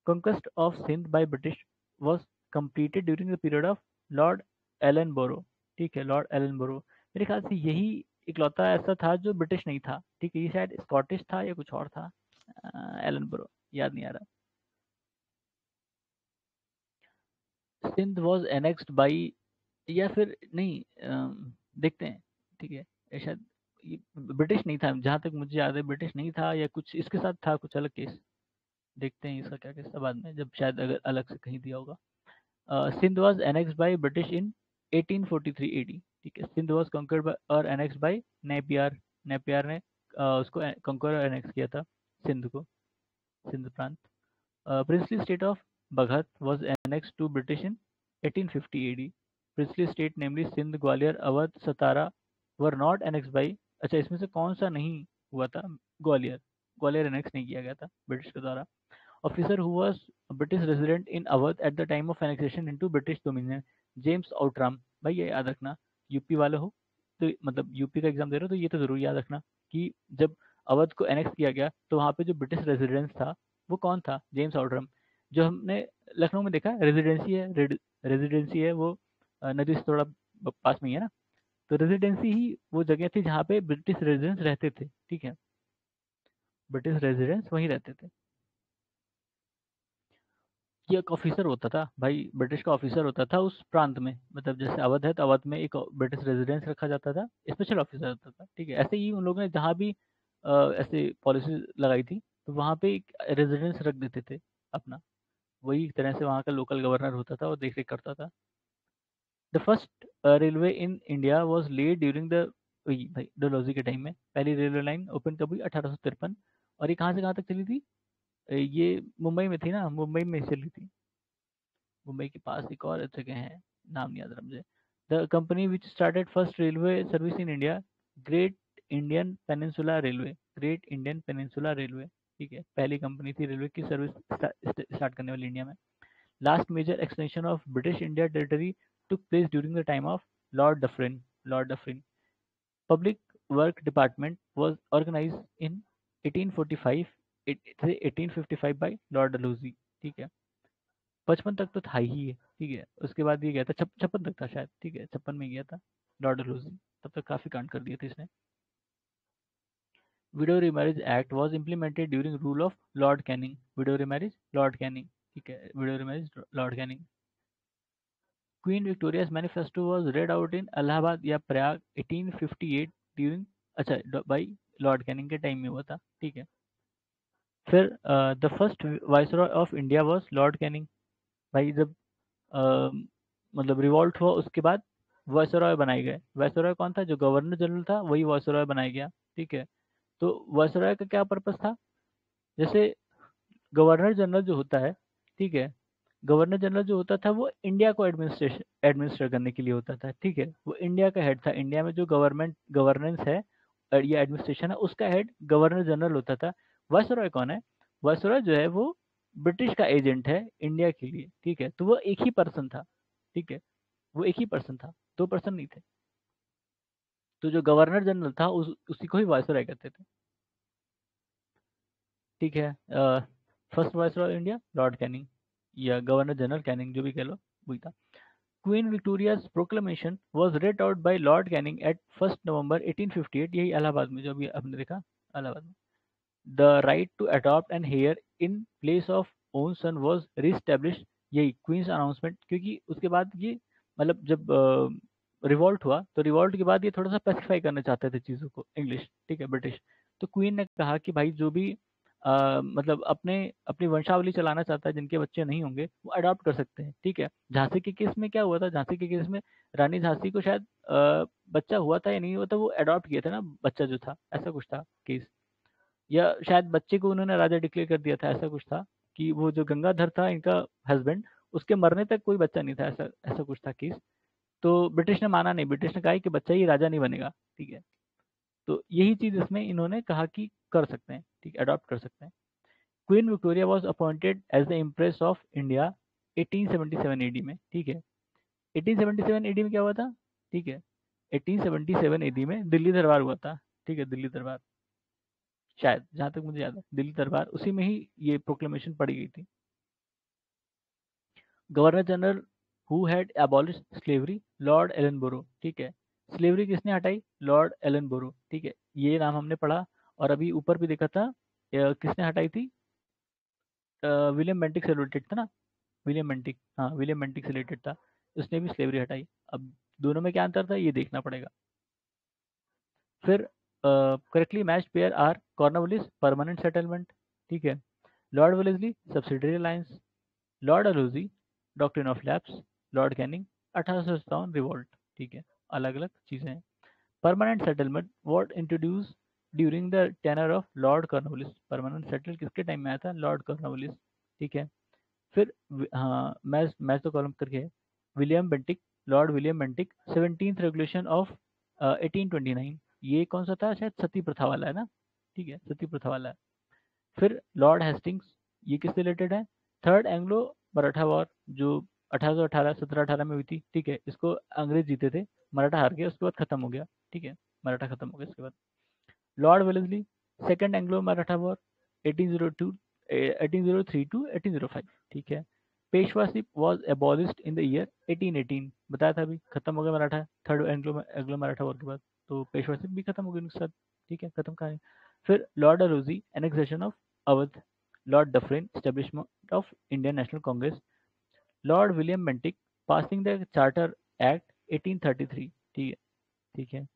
Conquest of Sindh by British was completed during the period of Lord Ellenborough, ठीक है, लॉर्ड एलन बोरो। मेरे ख्याल से यही इकलौता ऐसा था जो ब्रिटिश नहीं था, ठीक है, ये शायद स्कॉटिश था या कुछ और था। एलन बोरो, याद नहीं आ रहा। सिंध वॉज एनेक्स्ड बाई, या फिर नहीं, देखते हैं, ठीक है, ये शायद ये ब्रिटिश नहीं था, जहाँ तक मुझे याद है ब्रिटिश नहीं था, या कुछ इसके साथ था कुछ अलग केस। देखते हैं इसका क्या केस था बाद में, जब शायद अगर अलग से कहीं दिया होगा। Sindh was annexed by British in 1843 AD, ठीक है। सिंध वॉज कंकर्ड और एनेक्स्ड बाई नेपियर, नेपियर ने उसको कंकर और एनेक्स किया था सिंध को, सिंध प्रांत। Princely state of Baghat was annexed to British in 1850 AD. Princely state namely Sindh, Gwalior, Awadh, Satara were not annexed by, अच्छा इसमें से कौन सा नहीं हुआ था? ग्वालियर, ग्वालियर एनेक्स नहीं किया गया था ब्रिटिश के द्वारा। Officer who was British resident in Awadh at the time of annexation into British dominion, James Outram. भाई ये याद रखना, यूपी वाले हो तो मतलब यूपी का एग्जाम दे रहे हो तो ये तो जरूर याद रखना कि जब अवध को एनेक्स किया गया तो वहाँ पे जो ब्रिटिश रेजिडेंस था वो कौन था? James Outram. जो हमने लखनऊ में देखा रेजिडेंसी है, रेजिडेंसी है वो नदी से थोड़ा पास में ही है ना, तो रेजिडेंसी ही वो जगह थी जहाँ पे ब्रिटिश रेजिडेंस रहते थे, ठीक है, ब्रिटिश रेजिडेंस वहीं रहते थे। ये एक ऑफिसर होता था भाई, ब्रिटिश का ऑफिसर होता था उस प्रांत में, मतलब जैसे अवध है तो अवध में एक ब्रिटिश रेजिडेंस रखा जाता था, स्पेशल ऑफिसर होता था, ठीक है। ऐसे ही उन लोगों ने जहाँ भी ऐसे पॉलिसी लगाई थी तो वहाँ पे एक रेजिडेंस रख देते थे अपना, वही एक तरह से वहाँ का लोकल गवर्नर होता था और देख रेख करता था। The first railway in India was laid during the, वही भाई डलहौजी के टाइम में पहली रेलवे लाइन ओपन कब हुई? 1853। और ये कहाँ से कहाँ तक चली थी? ये मुंबई में थी ना, मुंबई में चली थी। मुंबई के पास एक और जगह है, नाम नहीं याद रहा मुझे। The company which started first railway service in India, great Indian peninsula railway, great Indian peninsula railway, ठीक है, पहली कंपनी थी रेलवे की सर्विस स्टार्ट करने वाली इंडिया में। Last major extension of British India territory took place during the time of Lord Dufferin. Lord Dufferin. Public Work Department was organized in 1845, 1855 by Lord Dalhousie, ठीक है। 55 तक तो था ही है, ठीक है, उसके बाद ये गया था 56 तक था शायद, ठीक है, 56 में गया था लॉर्ड डलहौजी, तब तक काफी कांड कर दिए थे इसने। Window remarriage act was implemented during rule of Lord Canning, window remarriage Lord Canning, ठीक है, window remarriage Lord Canning. Queen Victoria's manifesto was red out in Allahabad या प्रयाग 1858 ड्यूरिंग, अच्छा भाई लॉर्ड कैनिंग के टाइम में हुआ था, ठीक है। फिर the first viceroy of India was Lord Canning. भाई जब अ, मतलब रिवॉल्ट हुआ उसके बाद वायसरॉय बनाए गए। वायसरॉय कौन था? जो गवर्नर जनरल था वही वायसरॉय बनाया गया, ठीक है। तो वायसरॉय का क्या पर्पस था? जैसे गवर्नर जनरल जो होता है, ठीक है, गवर्नर जनरल जो होता था वो इंडिया को एडमिनिस्टर करने के लिए होता था, ठीक है, वो इंडिया का हेड था। इंडिया में जो गवर्नेंस है और ये एडमिनिस्ट्रेशन है उसका हेड गवर्नर जनरल होता था। वायसरॉय कौन है? वायसरॉय जो है वो ब्रिटिश का एजेंट है इंडिया के लिए, ठीक है, तो वो एक ही पर्सन था, ठीक है, वो एक ही पर्सन था, दो पर्सन नहीं थे। तो जो गवर्नर जनरल था उसी को ही वायसरॉय कहते थे, ठीक है। First viceroy India Lord Canning या गवर्नर जनरल कैनिंग जो भी कह लो, वही था। Queen Victoria's proclamation was read out by Lord Canning at 1 November 1858, यही इलाहाबाद में जो अभी आपने देखा, इलाहाबाद में। The right to adopt and heir in place of own son was reestablish, यही क्वींस अनाउंसमेंट, क्योंकि उसके बाद ये मतलब जब रिवॉल्ट हुआ तो रिवॉल्ट के बाद ये थोड़ा सा स्पेसिफाई करना चाहते थे चीज़ों को, इंग्लिश, ठीक है, ब्रिटिश। तो क्वीन ने कहा कि भाई जो भी मतलब अपने अपनी वंशावली चलाना चाहता है, जिनके बच्चे नहीं होंगे वो अडॉप्ट कर सकते हैं, ठीक है। झांसी के केस में क्या हुआ था, झांसी के केस में रानी झांसी को शायद बच्चा हुआ था या नहीं हुआ था, वो अडॉप्ट किया था ना बच्चा जो था, ऐसा कुछ था केस, या शायद बच्चे को उन्होंने राजा डिक्लेयर कर दिया था, ऐसा कुछ था कि वो जो गंगाधर था इनका हस्बैंड, उसके मरने तक कोई बच्चा नहीं था, ऐसा ऐसा कुछ था केस। तो ब्रिटिश ने माना नहीं, ब्रिटिश ने कहा कि बच्चा ही राजा नहीं बनेगा, ठीक है। तो यही चीज इसमें इन्होंने कहा कि कर सकते हैं, ठीक है, अडॉप्ट कर सकते हैं। Queen Victoria was appointed as the empress of India 1877 AD में, ठीक है। 1877 एडी में क्या हुआ था, ठीक है, 1877 एडी में दिल्ली दरबार हुआ था, ठीक है, दिल्ली दरबार, शायद जहां तक मुझे याद है दिल्ली दरबार, उसी में ही ये प्रोक्लेमेशन पढ़ी गई थी। Governor general who had abolish slavery, Lord Ellenborough, ठीक है। स्लेवरी किसने हटाई, लॉर्ड एलनबोरो, ठीक है, ये नाम हमने पढ़ा। और अभी ऊपर भी देखा था किसने हटाई थी, विलियम बेंटिक से रिलेटेड था ना, विलियम बेंटिक, हाँ विलियम बेंटिक से रिलेटेड था, उसने भी स्लेवरी हटाई। अब दोनों में क्या अंतर था ये देखना पड़ेगा। फिर correctly matched pair are Cornwallis permanent settlement, ठीक है, Lord Wellesley subsidiary alliance, Lord Dalhousie doctrine of lapse, Lord Canning 1857 revolt, ठीक है, अलग अलग चीज़ें हैं। Permanent settlement what introduce during the tenure of Lord Cornwallis, permanent settle किसके time में आया था, लॉर्ड कॉर्नवालिस, ठीक है। फिर हाँ मैच मैच तो कॉलम करके है, William Bentinck, Lord William Bentinck 17th regulation of 1829, ये कौन सा था, शायद सती प्रथा वाला है ना, ठीक है, सती प्रथा वाला है। फिर लॉर्ड हेस्टिंग्स, ये किससे रिलेटेड है, थर्ड एंग्लो मराठा वॉर जो 1818 1718 में हुई थी, ठीक है, इसको अंग्रेज जीते थे, मराठा हार गया, उसके बाद खत्म हो गया, ठीक है, मराठा खत्म हो गया इसके बाद। Lord Wellesley, second Anglo Maratha war 1802 1803 to 1805, ठीक है। Peshwaship was abolished in the year 1818, बताया था अभी, खत्म हो गया Maratha, third Anglo Anglo Maratha war के बाद, तो पेशवाशिप भी खत्म हो गई उनके साथ, ठीक है, खत्म कहानी। फिर Lord Dalhousie annexation of Awadh, Lord Dufferin establishment of Indian National Congress, Lord William Bentinck passing the charter act 1833, ठीक है, ठीक है।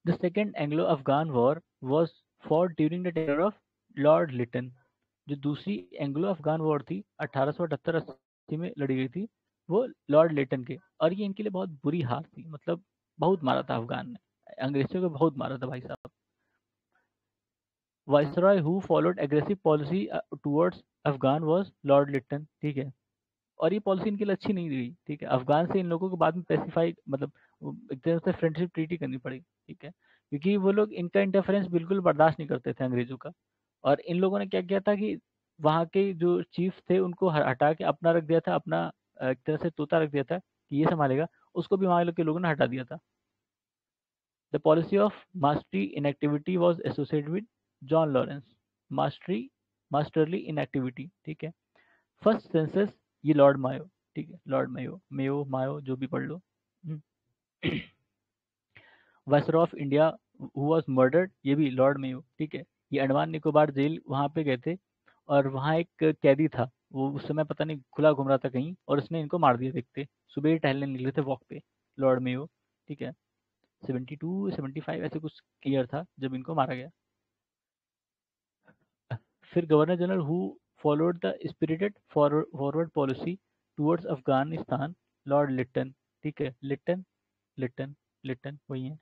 The second Anglo Afghan war was fought during the tenure of Lord Lytton, जो दूसरी एंग्लो अफगान वॉर थी 1878-80 में लड़ी गई थी, वो लॉर्ड लेटन के, और ये इनके लिए बहुत बुरी हार थी, मतलब बहुत मारा था अफगान ने, अंग्रेजों को बहुत मारा था भाई साहब। Viceroy who followed aggressive policy towards Afghan was Lord Lytton, ठीक है। और ये पॉलिसी इनके लिए अच्छी नहीं रही, ठीक है, अफगान से इन लोगों को बाद में पेसिफाई मतलब एक तरह से फ्रेंडशिप ट्रीटी करनी पड़ी, ठीक है, क्योंकि वो लोग इनका इंटरफेरेंस बिल्कुल बर्दाश्त नहीं करते थे अंग्रेजों का। और इन लोगों ने क्या किया था कि वहाँ के जो चीफ थे उनको हटा के अपना रख दिया था, अपना एक तरह से तोता रख दिया था कि ये संभालेगा, उसको भी वहाँ के लोगों ने हटा दिया था। The policy of mastery inactivity was associated with John Lawrence, mastery masterly inactivity, ठीक है। फर्स्ट सेंसस, ये लॉर्ड मायो, ठीक है, लॉर्ड मायो, मेयो मायो जो भी पढ़ लो। Viceroy of India who was murdered, ये भी लॉर्ड मेयो, ठीक है। ये अंडमान निकोबार जेल वहाँ पे गए थे, और वहाँ एक कैदी था, वो उस समय पता नहीं खुला घूम रहा था कहीं, और उसने इनको मार दिया देखते, सुबह ही टहलने निकले थे वॉक पे, लॉर्ड मेयो, ठीक है। 72 75 ऐसे कुछ ईयर था जब इनको मारा गया। फिर governor general who followed the spirited forward policy towards Afghanistan, Lord Lytton, ठीक है, लिट्टन लिट्टन लिट्टन वही है।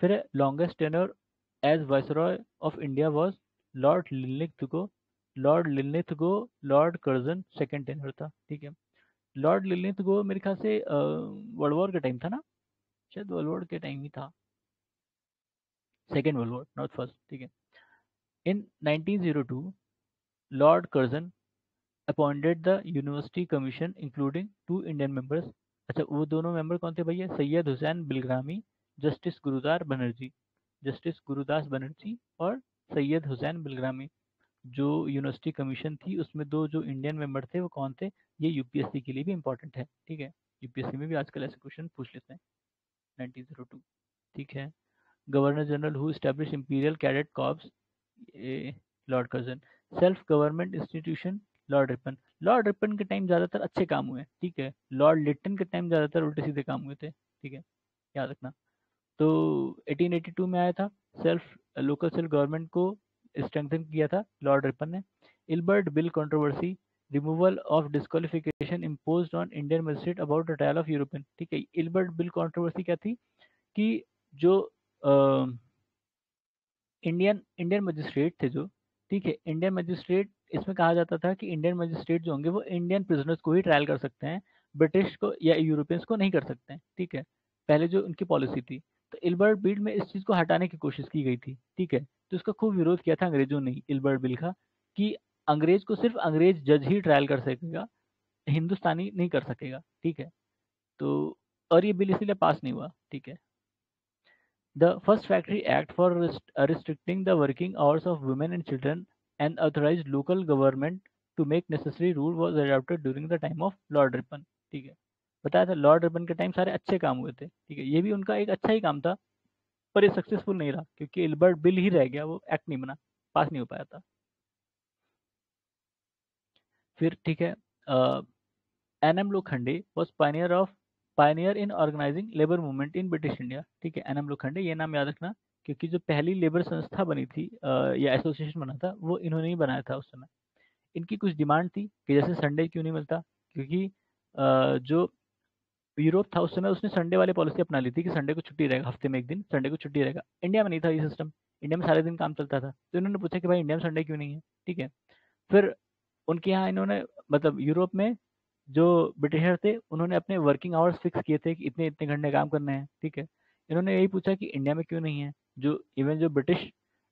फिर longest tenure as viceroy of India was Lord Linlithgow, Lord Linlithgow, Lord Curzon second tenure था, ठीक है। लॉर्ड लिनलिथगो मेरे ख्याल से वर्ल्ड वॉर के टाइम था ना, शायद वर्ल्ड वॉर के टाइम ही था, second world war not first, ठीक है। In 1902 Lord Curzon appointed the university commission including two Indian members, अच्छा वो दोनों मेंबर कौन थे भैया, सैयद हुसैन बिलग्रामी, जस्टिस गुरुदार बनर्जी, जस्टिस गुरुदास बनर्जी और सैयद हुसैन बिलग्रामी। जो यूनिवर्सिटी कमीशन थी उसमें दो जो इंडियन मेंबर थे वो कौन थे, ये यूपीएससी के लिए भी इंपॉर्टेंट है, ठीक है। यूपीएससी में भी आजकल ऐसे क्वेश्चन पूछ लेते हैं। 1902, ठीक है। Governor general who establish imperial cadet corps, Lord Curzon. Self government institution, Lord Ripon. Lord Ripon के टाइम ज़्यादातर अच्छे काम हुए, ठीक है। लॉर्ड लिटन के टाइम ज़्यादातर उल्टे सीधे काम हुए थे, ठीक है, याद रखना। तो 1882 में आया था, सेल्फ लोकल सेल्फ गवर्नमेंट को स्ट्रेंथन किया था लॉर्ड रिपन ने। Ilbert bill controversy, removal of disqualification imposed on Indian magistrate about the trial of European, ठीक है। इल्बर्ट बिल कंट्रोवर्सी क्या थी कि जो इंडियन इंडियन मजिस्ट्रेट थे जो, ठीक है, इंडियन मजिस्ट्रेट, इसमें कहा जाता था कि इंडियन मजिस्ट्रेट जो होंगे वो इंडियन प्रिजनर्स को ही ट्रायल कर सकते हैं, ब्रिटिश को या यूरोपियंस को नहीं कर सकते हैं, ठीक है। पहले जो उनकी पॉलिसी थी, तो इल्बर्ट बिल में इस चीज़ को हटाने की कोशिश की गई थी, ठीक है। तो इसका खूब विरोध किया था अंग्रेजों ने इल्बर्ट बिल का, कि अंग्रेज को सिर्फ अंग्रेज जज ही ट्रायल कर सकेगा, हिंदुस्तानी नहीं कर सकेगा, ठीक है। तो और ये बिल इसीलिए पास नहीं हुआ, ठीक है। The first Factory Act for restricting the working hours of women and children and authorized local government to make necessary rule was adopted during the time of Lord Ripon, ठीक है। बताया था लॉर्ड रिपन के time सारे अच्छे काम हुए थे, ठीक है। ये भी उनका एक अच्छा ही काम था, पर ये सक्सेसफुल नहीं रहा क्योंकि इल्बर्ट बिल ही रह गया, वो एक्ट नहीं बना, पास नहीं हो पाया था। फिर ठीक है, NM Lokhande was pioneer in organising labour movement in British India, ठीक है। एनएम लोखंडे, ये नाम याद रखना, क्योंकि जो पहली लेबर संस्था बनी थी या एसोसिएशन बना था वो इन्होंने ही बनाया था उस समय। इनकी कुछ डिमांड थी कि जैसे संडे क्यों नहीं मिलता, क्योंकि जो यूरोप था उस समय उसने संडे वाली पॉलिसी अपना ली थी कि संडे को छुट्टी रहेगा, हफ्ते में एक दिन संडे को छुट्टी रहेगा। इंडिया में नहीं था ये सिस्टम, इंडिया में सारे दिन काम चलता था, तो इन्होंने पूछा कि भाई इंडिया में संडे क्यों नहीं है, ठीक है। फिर उनके यहाँ इन्होंने, मतलब यूरोप में जो ब्रिटिशर थे उन्होंने अपने वर्किंग आवर्स फिक्स किए थे कि इतने इतने घंटे काम करने हैं, ठीक है। इन्होंने यही पूछा कि इंडिया में क्यों नहीं है, जो इवन जो ब्रिटिश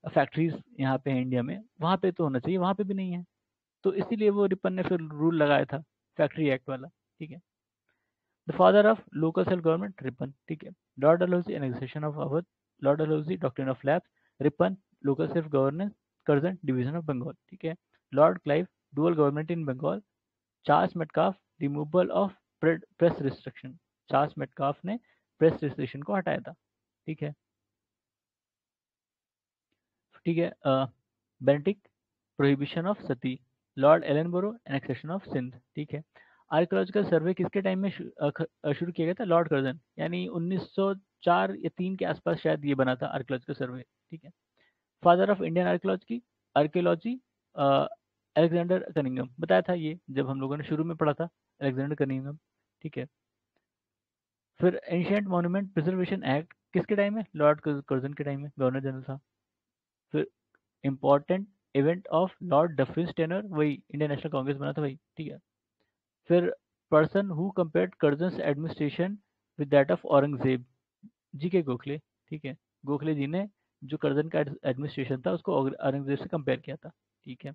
फैक्ट्रीज यहाँ पे हैं इंडिया में, वहाँ पे तो होना चाहिए, वहाँ पे भी नहीं है। तो इसीलिए वो रिपन ने फिर रूल लगाया था, फैक्ट्री एक्ट वाला, ठीक है। The father of local self government Ripon, ठीक है। Lord Dalhousie annexation of Awadh, Lord Dalhousie doctrine of lapse, Ripon local self governance, Curzon division of Bengal, ठीक है। Lord Clive dual government in Bengal, Charles Metcalfe removal of press restriction, Charles Metcalfe ने press restriction को हटाया था, ठीक है। ठीक है, Bentinck prohibition of sati, Lord Ellenborough annexation of Sindh, ठीक है। आर्कियोलॉजिकल सर्वे किसके टाइम में शुरू किया गया था, लॉर्ड कर्जन, यानी 1904 या 3 के आसपास शायद ये बना था आर्कियोलॉजिकल सर्वे, ठीक है। Father of Indian archaeology, archaeology Alexander Cunningham, बताया था ये जब हम लोगों ने शुरू में पढ़ा था, अलेक्जेंडर कनिंगम, ठीक है। फिर एंशियंट मॉन्यूमेंट प्रिजर्वेशन एक्ट किसके टाइम में, लॉर्ड कर्जन के टाइम में, गवर्नर जनरल था। फिर important event of Lord Dufferin tenure, वही इंडियन नेशनल कांग्रेस बना था भाई, ठीक है। फिर person who compared Curzon administration with that of Aurangzeb, G K Gokhale, ठीक है। गोखले जी ने जो कर्जन का एडमिनिस्ट्रेशन था उसको औरंगजेब से कंपेयर किया था, ठीक है।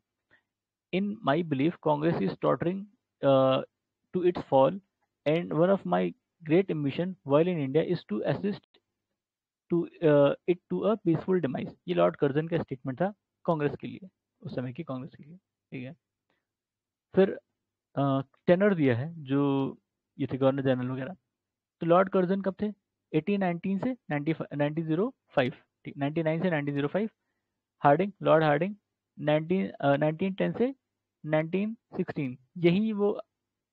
In my belief Congress is tottering to its fall and one of my great ambition while in India is to assist to it to a peaceful demise, ये लॉर्ड कर्जन का statement था कांग्रेस के लिए, उस समय की कांग्रेस के लिए, ठीक है। फिर टेनर दिया है जो ये थे गवर्नर जनरल वगैरह, तो लॉर्ड कर्जन कब थे, 1819 से 1905, ठीक, 99 से 1905। हार्डिंग, लॉर्ड हार्डिंग 1910 से 1916, यही वो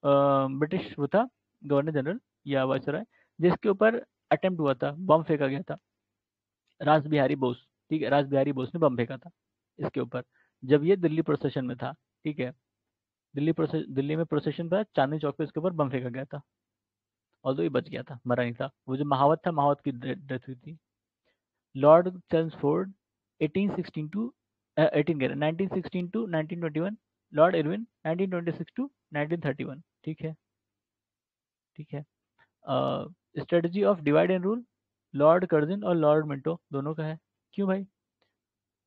ब्रिटिश वो था गवर्नर जनरल या वायसराय जिसके ऊपर अटेम्प्ट हुआ था, बम फेंका गया था, रास बिहारी बोस, ठीक है। रास बिहारी बोस ने बम फेंका था इसके ऊपर, जब ये दिल्ली प्रोसेशन में था, ठीक है। दिल्ली में प्रोसेशन था, चांदनी चौक पे इसके ऊपर बम फेंका गया था, और ये बच गया था, मरा नहीं था। वो जो महावत था, महावत की डेथ हुई थी। लॉर्ड चेल्मसफोर्ड 1816 टू 18 कह रहे 1916 टू 1921, लॉर्ड इरविन 1926 टू 1931, ठीक है, ठीक है। Strategy of divide and rule, Lord Curzon और लॉर्ड मिंटो दोनों का है, क्यों भाई,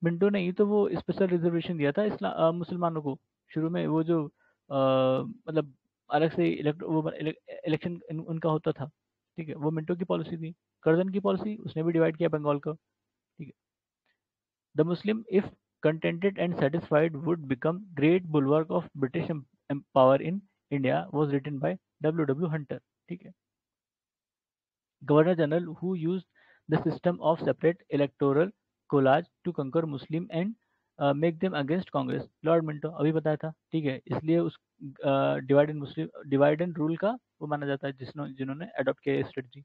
मिंटो ने ही तो वो स्पेशल रिजर्वेशन दिया था मुसलमानों को शुरू में, वो जो मतलब अलग से इलेक्शन उनका होता था, ठीक है, वो मिंटो की पॉलिसी थी। कर्जन की पॉलिसी, उसने भी डिवाइड किया बंगाल को, ठीक है। The Muslim if contented and satisfied would become great bulwark of British power in India was written by W. Hunter. ठीक है. Governor General who used the system of separate electoral college to conquer Muslim and make them against Congress. Lord Minto अभी बताया था. ठीक है. इसलिए उस divide and rule का वो माना जाता है जिन्होंने अडॉप्ट किया strategy.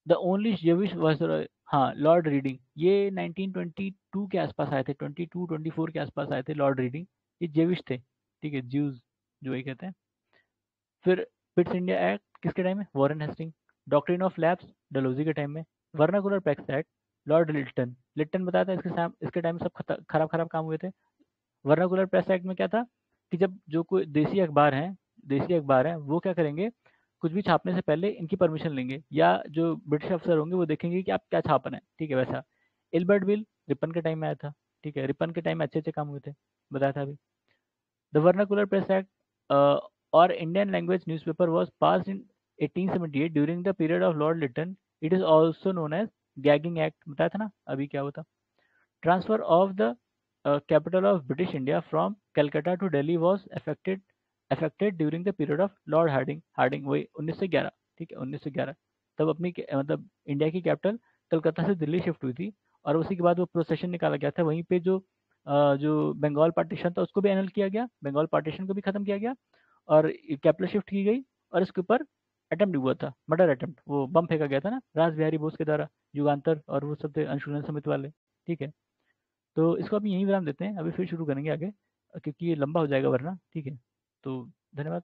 The only Jewish viceroy. हाँ, लॉर्ड रीडिंग ये 1922 के आसपास आए थे. 22-24 के आसपास आए थे लॉर्ड रीडिंग. ये जेविश थे. ठीक है. ज्यूज जो ये कहते हैं. फिर पिट्स इंडिया एक्ट किसके टाइम में? Warren Hasting. Doctrine of lapse Dalhousie के टाइम में. Vernacular pact act Lord Lytton. Lytton बताया था इसके टाइम में सब खराब खराब काम हुए थे. वर्नाकुलर प्रेस एक्ट में क्या था कि जब जो कोई देसी अखबार हैं वो क्या करेंगे, कुछ भी छापने से पहले इनकी परमिशन लेंगे या जो ब्रिटिश अफसर होंगे वो देखेंगे कि आप क्या छाप रहे हैं. ठीक है. वैसा इल्बर्ट बिल रिपन के टाइम में आया था. ठीक है. रिपन के टाइम में अच्छे अच्छे काम हुए थे, बताया था अभी. The Vernacular Press Act or Indian language newspaper was passed in 1878 during the period of Lord Lytton. It is also known as Gagging Act. बताया था ना अभी क्या होता. Transfer of the capital of British India from Calcutta to Delhi was affected during the period of Lord Harding वही 1911. ठीक है. 1911 तब अपनी मतलब इंडिया की कैपिटल कलकत्ता से दिल्ली शिफ्ट हुई थी और उसी के बाद वो प्रोसेशन निकाला गया था. वहीं पे जो बंगाल पार्टीशन था उसको भी एनल किया गया. बंगाल पार्टीशन को भी खत्म किया गया और कैपिटल शिफ्ट की गई. और इसके ऊपर अटेम्प्ट हुआ था, मर्डर अटेम्प्ट. वो बम फेंका गया था ना रास बिहारी बोस के द्वारा. युगांतर और वो सब थे अंशुलन समिति वाले. ठीक है. तो इसको अभी यहीं विराम देते हैं. अभी फिर शुरू करेंगे आगे क्योंकि ये लंबा हो जाएगा वरना. ठीक है. तो धन्यवाद.